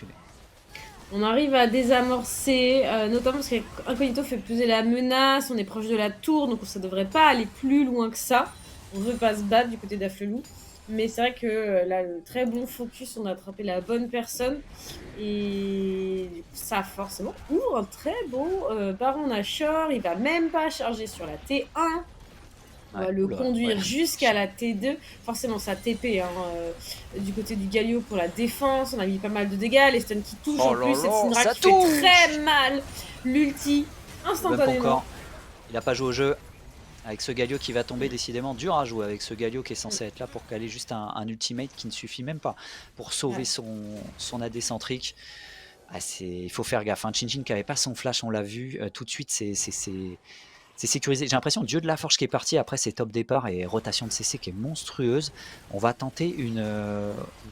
On arrive à désamorcer, notamment parce qu'Incognito fait peser la menace. On est proche de la tour, donc ça devrait pas aller plus loin que ça. On veut pas se battre du côté d'Afflelou. Mais c'est vrai que là, le très bon focus, on a attrapé la bonne personne. Et du coup, ça forcément ouvre un très beau Baron Nashor. Il va même pas charger sur la T1. On va le conduire jusqu'à la T2. Forcément, ça TP du côté du Galio pour la défense. On a mis pas mal de dégâts. Les stuns qui touchent. En plus, cette Syndra qui fait très mal. L'ulti, instantanément. Il n'a pas joué au jeu. Avec ce Galio qui va tomber, décidément dur à jouer avec ce Galio qui est censé être là pour caler juste un ultimate qui ne suffit même pas pour sauver son AD centrique. Il faut faire gaffe. Chin qui n'avait pas son flash, on l'a vu, tout de suite c'est sécurisé. J'ai l'impression Dieu de la Forge qui est parti, après c'est top départ et rotation de CC qui est monstrueuse. On va tenter une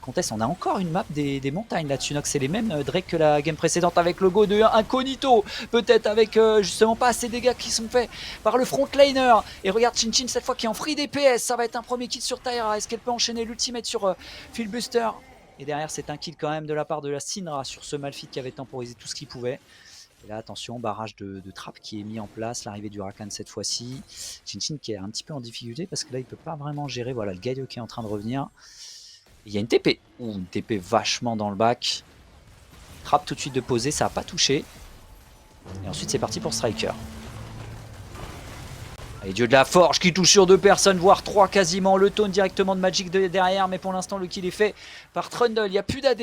contest. On a encore une map des montagnes là-dessus. C'est les mêmes Drake que la game précédente avec le go de Incognito. Peut-être avec justement pas assez de dégâts qui sont faits par le frontliner. Et regarde Chin cette fois qui est en free DPS. Ça va être un premier kill sur Tyra. Est-ce qu'elle peut enchaîner l'ultimate sur Philbuster? Et derrière c'est un kill quand même de la part de la Syndra sur ce Malphite qui avait temporisé tout ce qu'il pouvait. Et là, attention, barrage de trappe qui est mis en place, l'arrivée du Rakan cette fois-ci. Chin qui est un petit peu en difficulté parce que là, il ne peut pas vraiment gérer. Voilà, le Galio qui est en train de revenir. Il y a une TP. Une TP vachement dans le bac. Trappe tout de suite de poser, ça n'a pas touché. Et ensuite, c'est parti pour Striker. Et Dieu de la Forge qui touche sur 2 personnes, voire 3 quasiment. Le taunt directement de Magic derrière, mais pour l'instant, le kill est fait par Trundle. Il n'y a plus d'AD.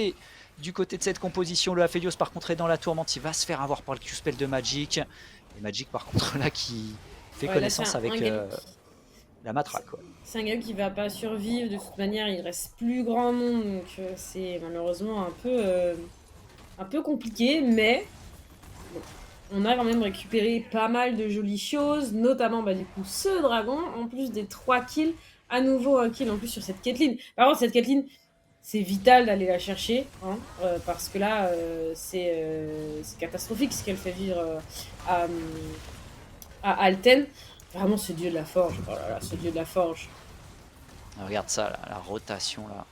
Du côté de cette composition, le Aphelios par contre est dans la tourmente, il va se faire avoir par le Q-spell de Magic. Et Magic par contre là qui fait connaissance avec la matraque. C'est un gars qui va pas survivre, de toute manière il reste plus grand monde, donc c'est malheureusement un peu compliqué, mais bon, on a quand même récupéré pas mal de jolies choses, notamment du coup ce dragon, en plus des 3 kills, à nouveau un kill en plus sur cette Caitlyn. Par contre cette Caitlyn, c'est vital d'aller la chercher, parce que là, c'est catastrophique ce qu'elle fait vivre à Alten. Vraiment, ce dieu de la forge. Oh là là, ce dieu de la forge. Regarde ça, là, la rotation là.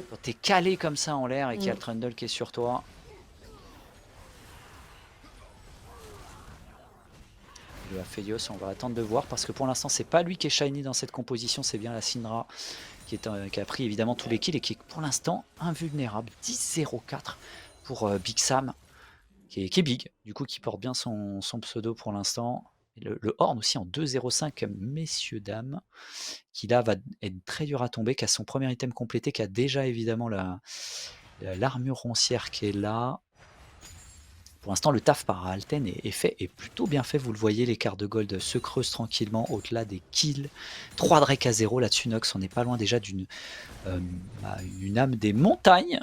Quand t'es calé comme ça en l'air et qu'il y a le Trundle qui est sur toi. Le Aphelios, on va attendre de voir parce que pour l'instant, c'est pas lui qui est shiny dans cette composition, c'est bien la Syndra qui a pris évidemment tous les kills et qui est pour l'instant invulnérable. 10-0-4 pour Big Sam, qui est big, du coup qui porte bien son pseudo pour l'instant. Le Horn aussi en 2-0-5, messieurs, dames, qui là va être très dur à tomber, qui a son premier item complété, qui a déjà évidemment l'armure roncière qui est là. Pour l'instant, le taf par Alten est fait et plutôt bien fait. Vous le voyez, l'écart de gold se creuse tranquillement au-delà des kills. 3 Drake à 0 là-dessus, Nox. On n'est pas loin déjà d'une âme des montagnes.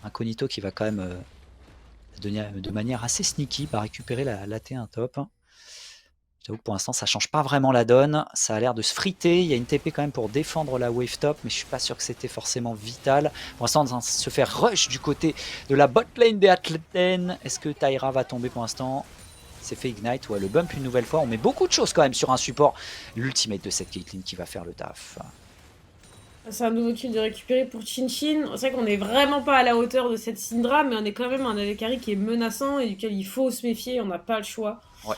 Incognito qui va quand même de manière assez sneaky récupérer la T1 top. J'avoue que pour l'instant, ça change pas vraiment la donne. Ça a l'air de se friter. Il y a une TP quand même pour défendre la wave top, mais je suis pas sûr que c'était forcément vital. Pour l'instant, on va se faire rush du côté de la bot lane des Athleten. Est-ce que Tyra va tomber pour l'instant? C'est fait Ignite. Ouais, le bump une nouvelle fois. On met beaucoup de choses quand même sur un support. L'ultimate de cette Caitlyn qui va faire le taf. C'est un nouveau kill de récupérer pour Chin. C'est vrai qu'on n'est vraiment pas à la hauteur de cette Syndra, mais on est quand même un AD carry qui est menaçant et duquel il faut se méfier. On n'a pas le choix. Ouais.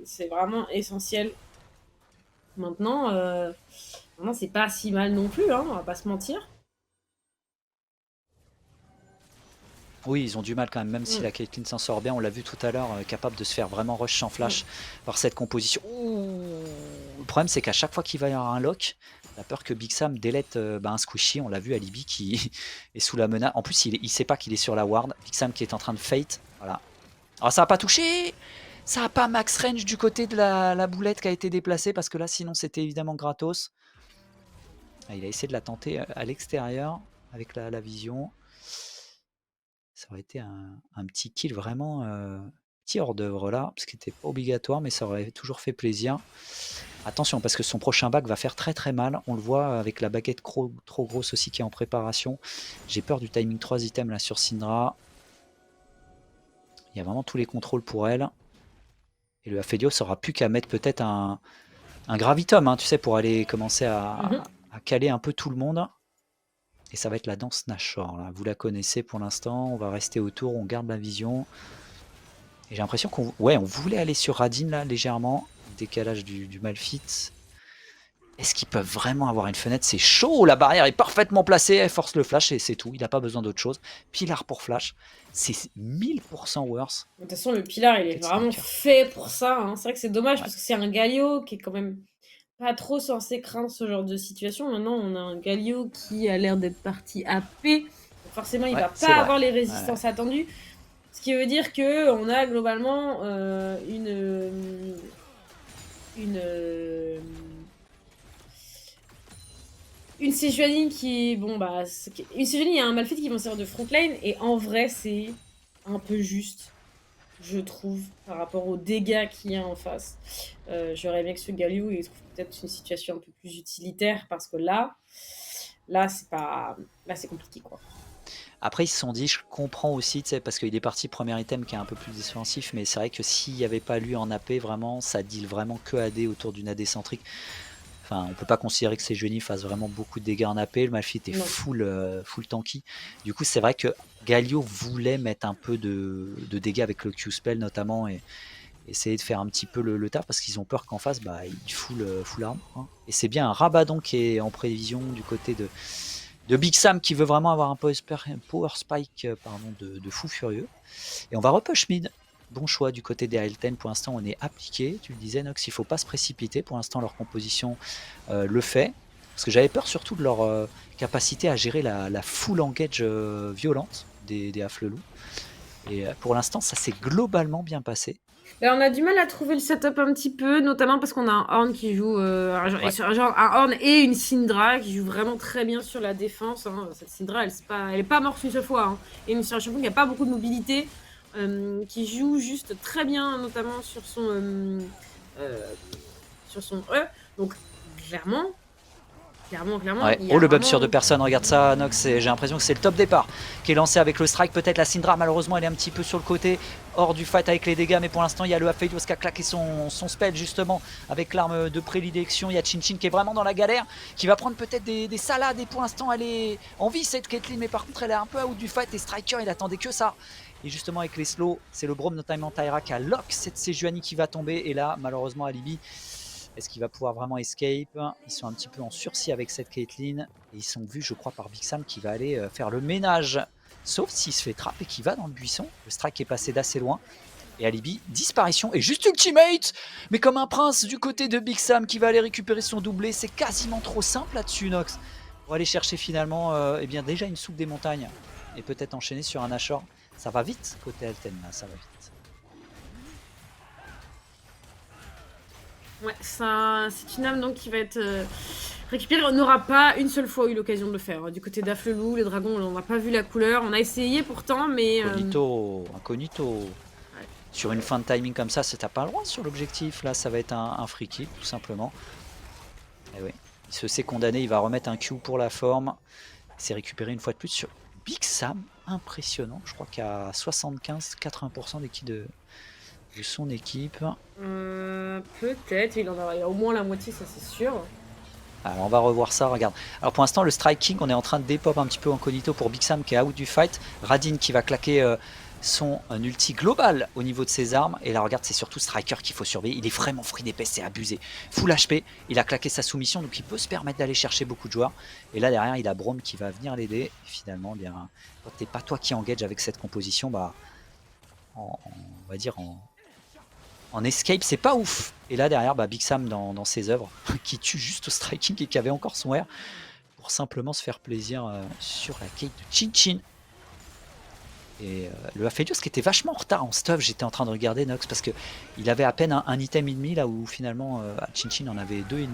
C'est vraiment essentiel. Maintenant, c'est pas si mal non plus, on va pas se mentir. Oui, ils ont du mal quand même si Mm. la Caitlyn s'en sort bien, on l'a vu tout à l'heure, capable de se faire vraiment rush sans flash par cette composition. Ouh, le problème, c'est qu'à chaque fois qu'il va y avoir un lock, t'as peur que Big Sam délète un squishy. On l'a vu, Alibi qui est sous la menace. En plus, il sait pas qu'il est sur la ward. Big Sam qui est en train de fate. Voilà. Alors, ça n'a pas touché. Ça n'a pas max range du côté de la boulette qui a été déplacée parce que là, sinon, c'était évidemment gratos. Ah, il a essayé de la tenter à l'extérieur avec la vision. Ça aurait été un petit kill vraiment petit hors d'œuvre là, parce qu'il n'était pas obligatoire, mais ça aurait toujours fait plaisir. Attention, parce que son prochain back va faire très très mal. On le voit avec la baguette trop grosse aussi qui est en préparation. J'ai peur du timing 3 items là sur Syndra. Il y a vraiment tous les contrôles pour elle. Et le Aphelios aura plus qu'à mettre peut-être un Gravitum, hein, tu sais, pour aller commencer à caler un peu tout le monde. Et ça va être la danse Nashor, là. Vous la connaissez pour l'instant, on va rester autour, on garde la vision. Et j'ai l'impression qu'on on voulait aller sur Radin là légèrement, décalage du Malphite. Est-ce qu'ils peuvent vraiment avoir une fenêtre? C'est chaud, la barrière est parfaitement placée, elle force le flash et c'est tout, il n'a pas besoin d'autre chose. Pilar pour flash, c'est 1000% worse. De toute façon, le Pilar, il est vraiment fait pour ça. Hein. C'est vrai que c'est dommage parce que c'est un Galio qui est quand même pas trop censé craindre ce genre de situation. Maintenant, on a un Galio qui a l'air d'être parti AP. Donc forcément, il va pas avoir les résistances attendues. Ce qui veut dire qu'on a globalement une Sejuani qui est... Bon, bah... Une Sejuani, il y a un Malphite qui vont servir de front lane. Et en vrai, c'est un peu juste, je trouve, par rapport aux dégâts qu'il y a en face. J'aurais aimé que ce Galio, il trouve peut-être une situation un peu plus utilitaire. Parce que là c'est pas... Là, c'est compliqué, quoi. Après, ils se sont dit, je comprends aussi, parce qu'il est parti premier item qui est un peu plus défensif, mais c'est vrai que s'il n'y avait pas lui en AP, vraiment, ça deal vraiment que AD autour d'une AD centrique. Enfin, on peut pas considérer que Sejuani fasse vraiment beaucoup de dégâts en AP. Le Malphite est full tanky. Du coup, c'est vrai que Galio voulait mettre un peu de dégâts avec le Q-spell notamment et essayer de faire un petit peu le taf parce qu'ils ont peur qu'en face, il full arme. Hein. Et c'est bien un Rabadon qui est en prévision du côté de Big Sam qui veut vraiment avoir un power spike de fou furieux. Et on va repush mid. Bon choix du côté des AL10. Pour l'instant, on est appliqué. Tu le disais, Nox, il ne faut pas se précipiter. Pour l'instant, leur composition le fait. Parce que j'avais peur surtout de leur capacité à gérer la full engage violente des Afflelou. Et pour l'instant, ça s'est globalement bien passé. On a du mal à trouver le setup un petit peu, notamment parce qu'on a un Horn qui joue un Horn et une Syndra qui joue vraiment très bien sur la défense. Hein. Cette Syndra, elle est pas morte une seule fois. Hein. Et une champion qui n'a pas beaucoup de mobilité, qui joue juste très bien, notamment sur son E. Donc clairement. Ouais. Oh, le bump sur 2 personnes, regarde ça, Nox. J'ai l'impression que c'est le top départ qui est lancé avec le strike. Peut-être la Syndra, malheureusement, elle est un petit peu sur le côté, hors du fight avec les dégâts. Mais pour l'instant, il y a le Aphelios qui a claqué son spell, justement, avec l'arme de prédilection. Il y a Chin Chin qui est vraiment dans la galère, qui va prendre peut-être des salades. Et pour l'instant, elle est en vie, cette Caitlyn. Mais par contre, elle est un peu out du fight. Et Striker, il attendait que ça. Et justement, avec les slows, c'est le Braum, notamment Tyra, qui a lock cette Sejuani qui va tomber. Et là, malheureusement, Alibi. Est-ce qu'il va pouvoir vraiment escape? Ils sont un petit peu en sursis avec cette Caitlyn. Et ils sont vus, je crois, par Big Sam qui va aller faire le ménage. Sauf s'il se fait trap et qu'il va dans le buisson. Le strike est passé d'assez loin. Et Alibi, disparition et juste ultimate. Mais comme un prince du côté de Big Sam qui va aller récupérer son doublé. C'est quasiment trop simple là-dessus, Nox. Pour aller chercher finalement bien déjà une soupe des montagnes. Et peut-être enchaîner sur un Nashor. Ça va vite côté Alten, là, ça va vite. Ouais, c'est une âme donc qui va être récupérée. On n'aura pas une seule fois eu l'occasion de le faire. Du côté d'Afflelou, les dragons, on n'a pas vu la couleur. On a essayé pourtant, mais... Incognito. Ouais. Sur une fin de timing comme ça, t'as pas le droit sur l'objectif. Là, ça va être un free kill, tout simplement. Et oui, il se sait condamné, il va remettre un Q pour la forme. Il s'est récupéré une fois de plus sur Big Sam. Impressionnant. Je crois qu'il y a 75-80% des kills de son équipe. Peut-être, il en a au moins la moitié, ça c'est sûr. Alors on va revoir ça, regarde. Alors pour l'instant, le striking, on est en train de dépop un petit peu incognito pour Big Sam qui est out du fight. Radin qui va claquer son ulti global au niveau de ses armes. Et là, regarde, c'est surtout Striker qu'il faut surveiller. Il est vraiment free d'épée, c'est abusé. Full HP, il a claqué sa soumission, donc il peut se permettre d'aller chercher beaucoup de joueurs. Et là, derrière, il a Braum qui va venir l'aider. Et finalement, bien, quand t'es pas toi qui engage avec cette composition, bah, on va dire en escape, c'est pas ouf. Et là, derrière, bah, Big Sam dans ses œuvres, qui tue juste au striking et qui avait encore son air pour simplement se faire plaisir sur la Kate de Chin Chin. Et le Aphelios qui était vachement en retard en stuff, j'étais en train de regarder Nox parce qu'il avait à peine un item et demi là où finalement Chin Chin en avait 2,5.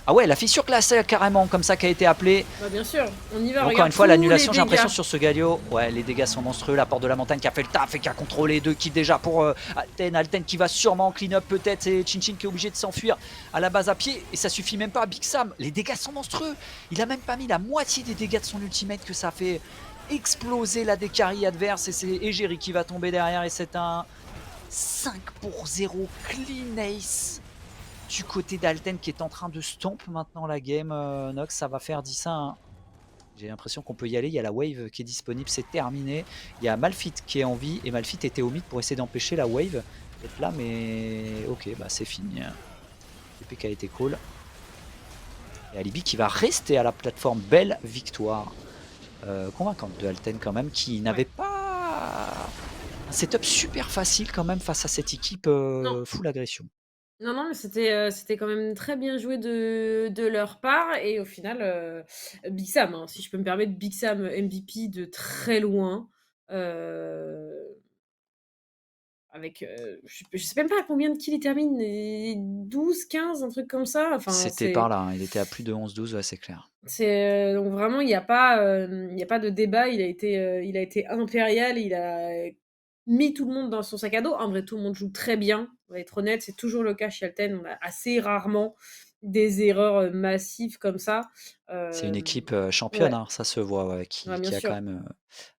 Ah ouais, la fissure glacée carrément comme ça qui a été appelée. Bah bien sûr, on y va. Encore Regarde une fois, tous l'annulation, les j'ai l'impression dégâts. sur ce Galio. Ouais, les dégâts sont monstrueux. La porte de la montagne qui a fait le taf et qui a contrôlé 2 kills déjà pour Alten. Alten qui va sûrement clean up peut-être. Et Chin Chin qui est obligé de s'enfuir à la base à pied. Et ça suffit même pas à Big Sam. Les dégâts sont monstrueux. Il a même pas mis la moitié des dégâts de son ultimate que ça fait exploser la décarie adverse. Et c'est Egeri qui va tomber derrière. Et c'est un 5-0 clean ace du côté d'Alten qui est en train de stomp maintenant la game. Nox, ça va faire 10-1. J'ai l'impression qu'on peut y aller. Il y a la wave qui est disponible, c'est terminé. Il y a Malphite qui est en vie et Malphite était au mid pour essayer d'empêcher la wave d'être là, mais ok, bah c'est fini. Le qui a été cool. Et Alibi qui va rester à la plateforme. Belle victoire convaincante de Alten quand même, qui n'avait pas un setup super facile quand même face à cette équipe full agression. Non, non, mais c'était quand même très bien joué de leur part et au final, Big Sam, hein, si je peux me permettre, Big Sam MVP de très loin, avec, je sais même pas à combien de kills il termine, 12-15, un truc comme ça, enfin C'était par là, hein. Il était à plus de 11-12, ouais, c'est clair. donc vraiment il y a pas de débat, il a été impérial, il a mis tout le monde dans son sac à dos. En vrai, tout le monde joue très bien, on va être honnête, c'est toujours le cas chez Alten, on a assez rarement des erreurs, massives comme ça. C'est une Hem, équipe championne, ouais, hein, ça se voit, ouais, ouais, bien qui a quand sûr. même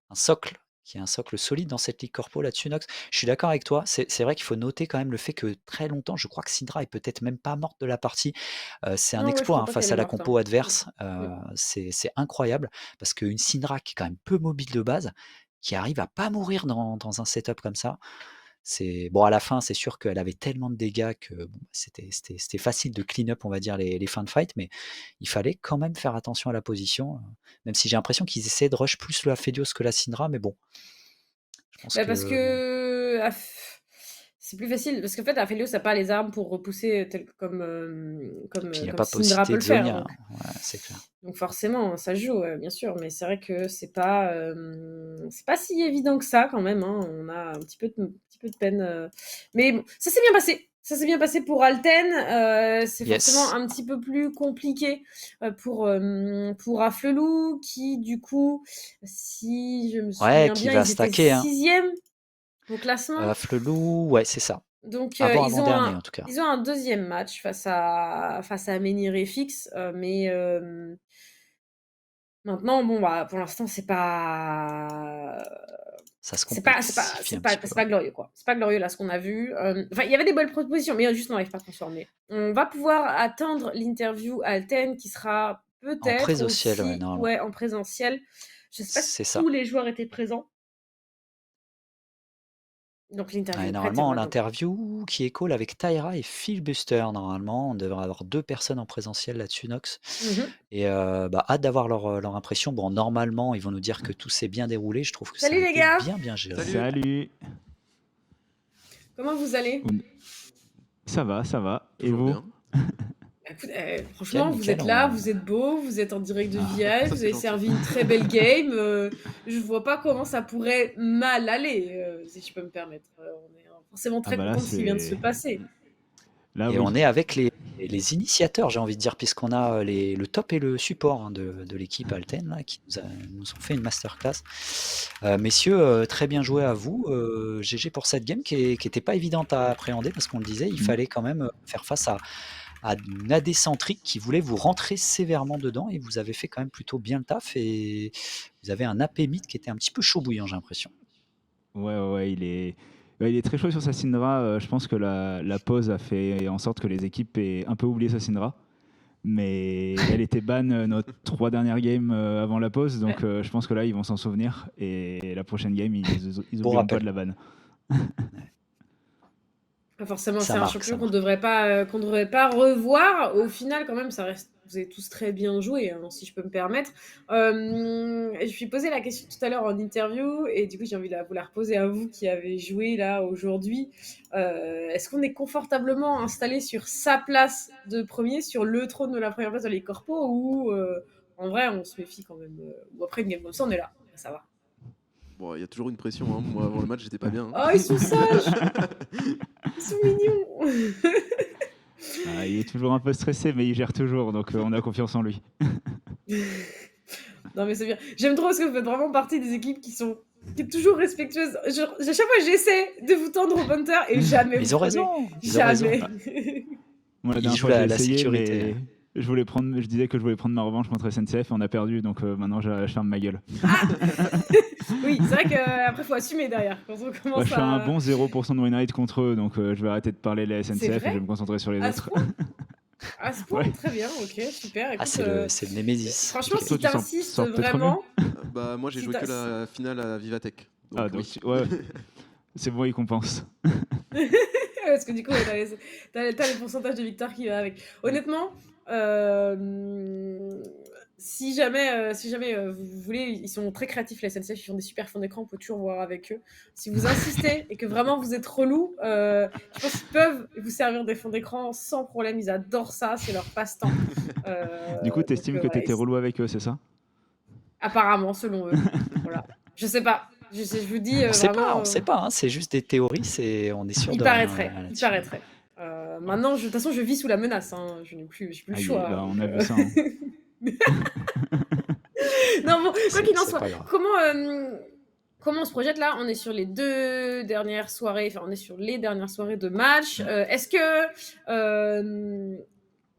un socle, qui a un socle solide dans cette ligue corpo là-dessus, Nox. Je suis d'accord avec toi. C'est vrai qu'il faut noter quand même le fait que très longtemps, je crois que Syndra est peut-être même pas morte de la partie. C'est un Non, ouais, je exploit crois hein, pas qu'elle face est à la morte, hein. compo Mmh. adverse. Mmh. C'est incroyable parce qu'une Syndra qui est quand même peu mobile de base, qui arrive à pas mourir dans un setup comme ça. C'est bon à la fin, c'est sûr qu'elle avait tellement de dégâts que bon, c'était facile de clean up, on va dire, les fins de fight, mais il fallait quand même faire attention à la position, même si j'ai l'impression qu'ils essaient de rush plus le Aphelios que la Syndra, mais bon, je pense Bah, parce que bon, que c'est plus facile, parce qu'en fait, Aphelios a pas les armes pour repousser et puis il y a comme pas Syndra peut possibilité le de faire, Zonia, hein. donc Ouais, c'est clair. forcément, ça joue, bien sûr, mais c'est vrai que c'est pas si évident que ça quand même, hein. On a un petit peu de peine, mais bon, ça s'est bien passé. Ça s'est bien passé pour Alten, c'est forcément Yes. un petit peu plus compliqué, pour Afflelou qui du coup, si je me Ouais, souviens qui bien, va ils étaient stacker, hein. 6e au classement. Flelou, ouais, c'est ça. Donc, Avant-avant-dernier en tout cas. ils ont un 2e match face à Menhir FX, mais maintenant, bon, bah, pour l'instant, Ça se c'est pas c'est pas complexifie c'est un pas petit peu, c'est ouais. pas glorieux, quoi. C'est pas glorieux, là, ce qu'on a vu. Enfin, il y avait des belles propositions, mais juste, on n'arrive pas à transformer. On va pouvoir attendre l'interview Alten qui sera En peut-être présentiel, ouais, aussi, normalement. ouais, en présentiel. Je sais pas si C'est ça. tous les joueurs étaient présents. Donc l'interview Ouais, est prête et on normalement, attend. l'interview qui est call avec Tyra et Phil Buster, normalement, on devrait avoir 2 personnes en présentiel là-dessus, Nox. Mmh. Et bah, hâte d'avoir leur impression. Bon, normalement, ils vont nous dire que tout s'est bien déroulé. Je trouve que ça Salut a les été gars! bien géré. Salut. Salut. Comment vous allez? Ça va, ça va. Et Toujours vous? bien. Bah, écoute, Nickel, franchement, vous nickel, êtes là, vous êtes beaux, vous êtes en direct de Ah, VI, Ça, vous c'est avez gentil. servi une très belle game, je vois pas comment ça pourrait mal aller, si je peux me permettre. On est forcément ah très bah là, content de ce qui vient de se c'est... passer. Là, Et on oui. est avec les initiateurs, j'ai envie de dire, puisqu'on a le top et le support hein, de l'équipe Alten là, qui nous ont fait une masterclass. Messieurs, très bien joué à vous. GG pour cette game qui n'était pas évidente à appréhender parce qu'on le disait, il fallait quand même faire face à une AD centrique qui voulait vous rentrer sévèrement dedans et vous avez fait quand même plutôt bien le taf et vous avez un AP mid qui était un petit peu chaud bouillant, j'ai l'impression. Ouais, il est très chaud sur sa Syndra. Je pense que la pause a fait en sorte que les équipes aient un peu oublié sa Syndra. Mais elle était ban nos 3 dernières games avant la pause, donc Ouais. je pense que là, ils vont s'en souvenir. Et la prochaine game, ils Bon oublieront pas rappel. de la ban. Pas forcément, Ça c'est un marque, ça champion marque. qu'on devrait pas revoir. Au final, quand même, ça reste. Vous avez tous très bien joué, hein, si je peux me permettre. Je me suis posé la question tout à l'heure en interview, et du coup, j'ai envie de vous la reposer à vous qui avez joué là aujourd'hui. Est-ce qu'on est confortablement installé sur sa place de premier, sur le trône de la première place dans les corpos, ou en vrai, on se méfie quand même ou après une game comme ça, on est là. Ça va. Bon, il y a toujours une pression, hein. Moi, avant le match, j'étais pas bien, Oh, ils sont sages! Ils sont mignons! Il est toujours un peu stressé, mais il gère toujours, donc on a confiance en lui. Non, mais c'est bien. J'aime trop parce que vous faites vraiment partie des équipes qui est toujours respectueuse. Genre, à chaque fois, j'essaie de vous tendre au punter et jamais Mais vous ils ont prenez. raison, ils ont raison. Jamais. Moi, la Ils dernière jouent fois, j'ai la essayé, sécurité. mais je disais que je voulais prendre ma revanche contre SNCF et on a perdu, donc maintenant, je ferme ma gueule. Oui, c'est vrai qu'après, il faut assumer derrière. Quand on Bah, commence je fais un à. bon 0% de win rate contre eux, donc je vais arrêter de parler les C'est SNCF et je vais vrai? me concentrer sur les À ce autres. point? À ce point? Ouais. Très bien, ok, super. Ah, Écoute, c'est le Némésis. franchement, Toi, si tu t'insistes sors peut-être mieux. vraiment. Bah, moi, j'ai Si joué t'as- que la finale à Vivatech. Donc, Ah, donc, oui. ouais. C'est bon, il compense. Parce que du coup, ouais, t'as le pourcentage de victoire qui va avec. Honnêtement, si jamais vous voulez, ils sont très créatifs, la SNCF, ils font des super fonds d'écran, on peut toujours voir avec eux. Si vous insistez et que vraiment vous êtes relou, je pense qu'ils peuvent vous servir des fonds d'écran sans problème, ils adorent ça, c'est leur passe-temps. Du coup, Donc, t'estimes que voilà, t'étais relou avec eux, c'est ça? apparemment, selon eux. Voilà. Je sais pas. Je vous dis On sait pas, vraiment. on sait pas, hein, c'est juste des théories, on est sûr Il de rien paraîtrait, il là-dessus. paraîtrait. Maintenant, de toute façon, je vis sous la menace. Hein. Je n'ai plus le choix. Bah, on donc, a vu ça. Hein. Non, bon, quoi qu'il en C'est soit, pas grave. comment on se projette là? On est sur les dernières soirées de match. Est-ce que.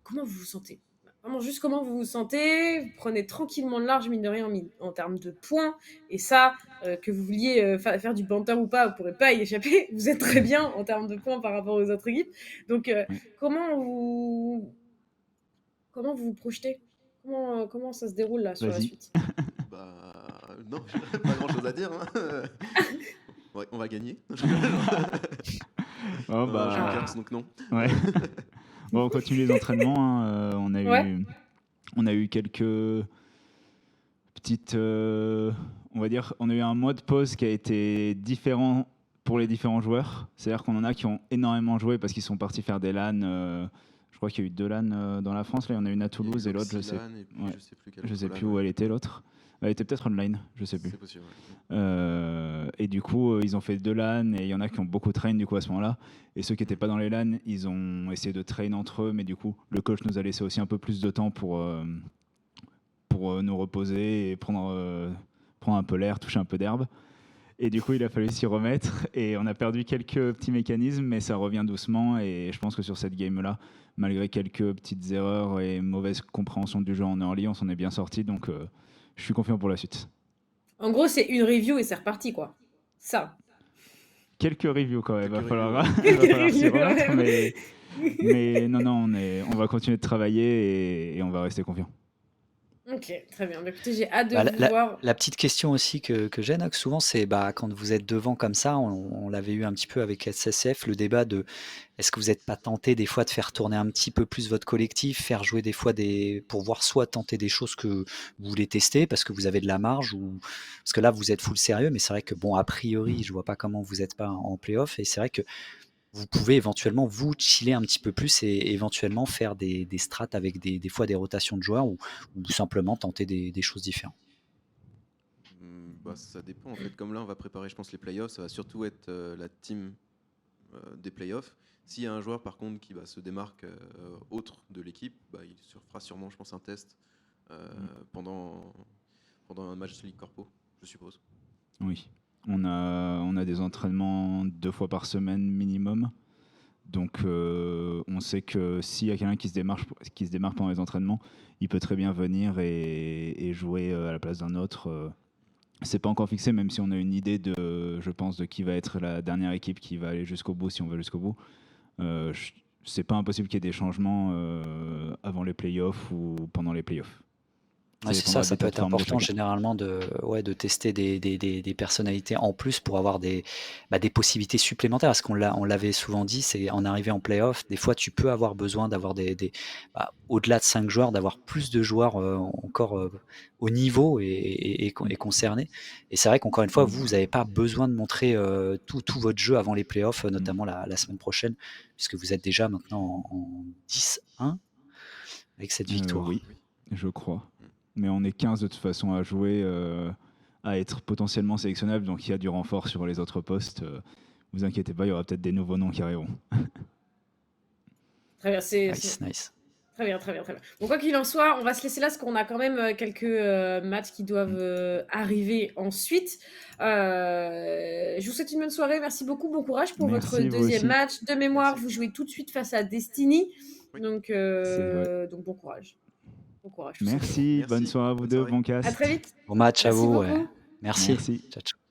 Comment vous vous sentez? Vraiment, juste comment vous vous sentez? Vous prenez tranquillement le large, mine de rien, en termes de points. Et ça, que vous vouliez faire du banter ou pas, vous ne pourrez pas y échapper. Vous êtes très bien en termes de points par rapport aux autres équipes. Donc, Oui. comment vous vous projetez? Comment ça se déroule là sur la Vas-y. suite? Bah, non, pas grand chose à dire, hein. Ouais, on va gagner. Oh, Non, je suis Ah. Curse, donc non. Ouais. Bon, on continue les entraînements. Hein. Ouais. On a eu quelques petites. On va dire, on a eu un mois de pause qui a été différent pour les différents joueurs. C'est-à-dire qu'on en a qui ont énormément joué parce qu'ils sont partis faire des LAN. Je crois qu'il y a eu 2 LAN dans la France. Là, il y en a une à Toulouse et l'autre, je sais. L'Oxylan, et puis Ouais. je sais plus quelle Je sais autre plus LAN, où ouais. elle était l'autre. Elle était peut-être online, je sais plus. C'est possible, ouais. Et du coup, ils ont fait 2 LAN et il y en a qui ont beaucoup train du coup à ce moment-là. Et ceux qui n'étaient pas dans les LAN, ils ont essayé de train entre eux, mais du coup, le coach nous a laissé aussi un peu plus de temps pour nous reposer et prendre un peu l'air, toucher un peu d'herbe. Et du coup, il a fallu s'y remettre et on a perdu quelques petits mécanismes, mais ça revient doucement. Et je pense que sur cette game-là, malgré quelques petites erreurs et mauvaise compréhension du jeu en early, on s'en est bien sorti. Donc, je suis confiant pour la suite. En gros, c'est une review et c'est reparti, quoi. Ça. Quelques reviews quand même, il va Quelques falloir Quelques s'y reviews, remettre, ouais. mais non, on va continuer de travailler et on va rester confiant. Ok, très bien. Bah, écoutez, j'ai hâte de Bah, vous voir. la petite question aussi que j'ai, Nox, souvent, c'est quand vous êtes devant comme ça, on l'avait eu un petit peu avec SSF, le débat de est-ce que vous n'êtes pas tenté des fois de faire tourner un petit peu plus votre collectif, faire jouer des fois pour voir soit tenter des choses que vous voulez tester parce que vous avez de la marge ou parce que là vous êtes full sérieux, mais c'est vrai que bon, a priori, je vois pas comment vous n'êtes pas en playoff et c'est vrai que vous pouvez éventuellement vous chiller un petit peu plus et éventuellement faire des strats avec des fois des rotations de joueurs ou simplement tenter des choses différentes. Bah, ça dépend en fait. Comme là, on va préparer, je pense, les playoffs. Ça va surtout être la team des playoffs. S'il y a un joueur, par contre, qui se démarque autre de l'équipe, il fera sûrement, je pense, un test pendant un match de Ligue Corpo, je suppose. Oui, on a des entraînements 2 fois par semaine minimum. Donc, on sait que s'il y a quelqu'un qui se démarque pendant les entraînements, il peut très bien venir et jouer à la place d'un autre. C'est pas encore fixé, même si on a une idée je pense, de qui va être la dernière équipe qui va aller jusqu'au bout, si on va jusqu'au bout. c'est pas impossible qu'il y ait des changements avant les playoffs ou pendant les playoffs. Ouais, c'est ça, dépendra ça des peut être plateformes de important chacun. généralement de tester des personnalités en plus pour avoir des possibilités supplémentaires. Parce on l'avait souvent dit, c'est en arrivée en playoff, des fois tu peux avoir besoin d'avoir au-delà de 5 joueurs, d'avoir plus de joueurs encore au niveau et concernés. Et c'est vrai qu'encore une fois, vous n'avez pas besoin de montrer tout votre jeu avant les playoffs, notamment la semaine prochaine, puisque vous êtes déjà maintenant en 10-1 avec cette victoire. Oui, je crois. Mais on est 15 de toute façon à jouer, à être potentiellement sélectionnable, donc il y a du renfort sur les autres postes. Vous inquiétez pas, il y aura peut-être des nouveaux noms qui arriveront. Très bien, Nice. très bien, très bien, très bien. Bon, quoi qu'il en soit, on va se laisser là parce qu'on a quand même quelques matchs qui doivent arriver ensuite. Je vous souhaite une bonne soirée. Merci beaucoup. Bon courage pour votre Merci, vous deuxième aussi. match. De mémoire, Merci. vous jouez tout de suite face à Destiny. Oui. Donc C'est vrai. bon courage. Bon courage. tout simplement. Merci, bonne Merci. soirée à vous Bonne deux, soirée. bon cast. À très vite. Bon match à Merci vous. beaucoup. Ouais. Merci. Merci. Ciao, ciao.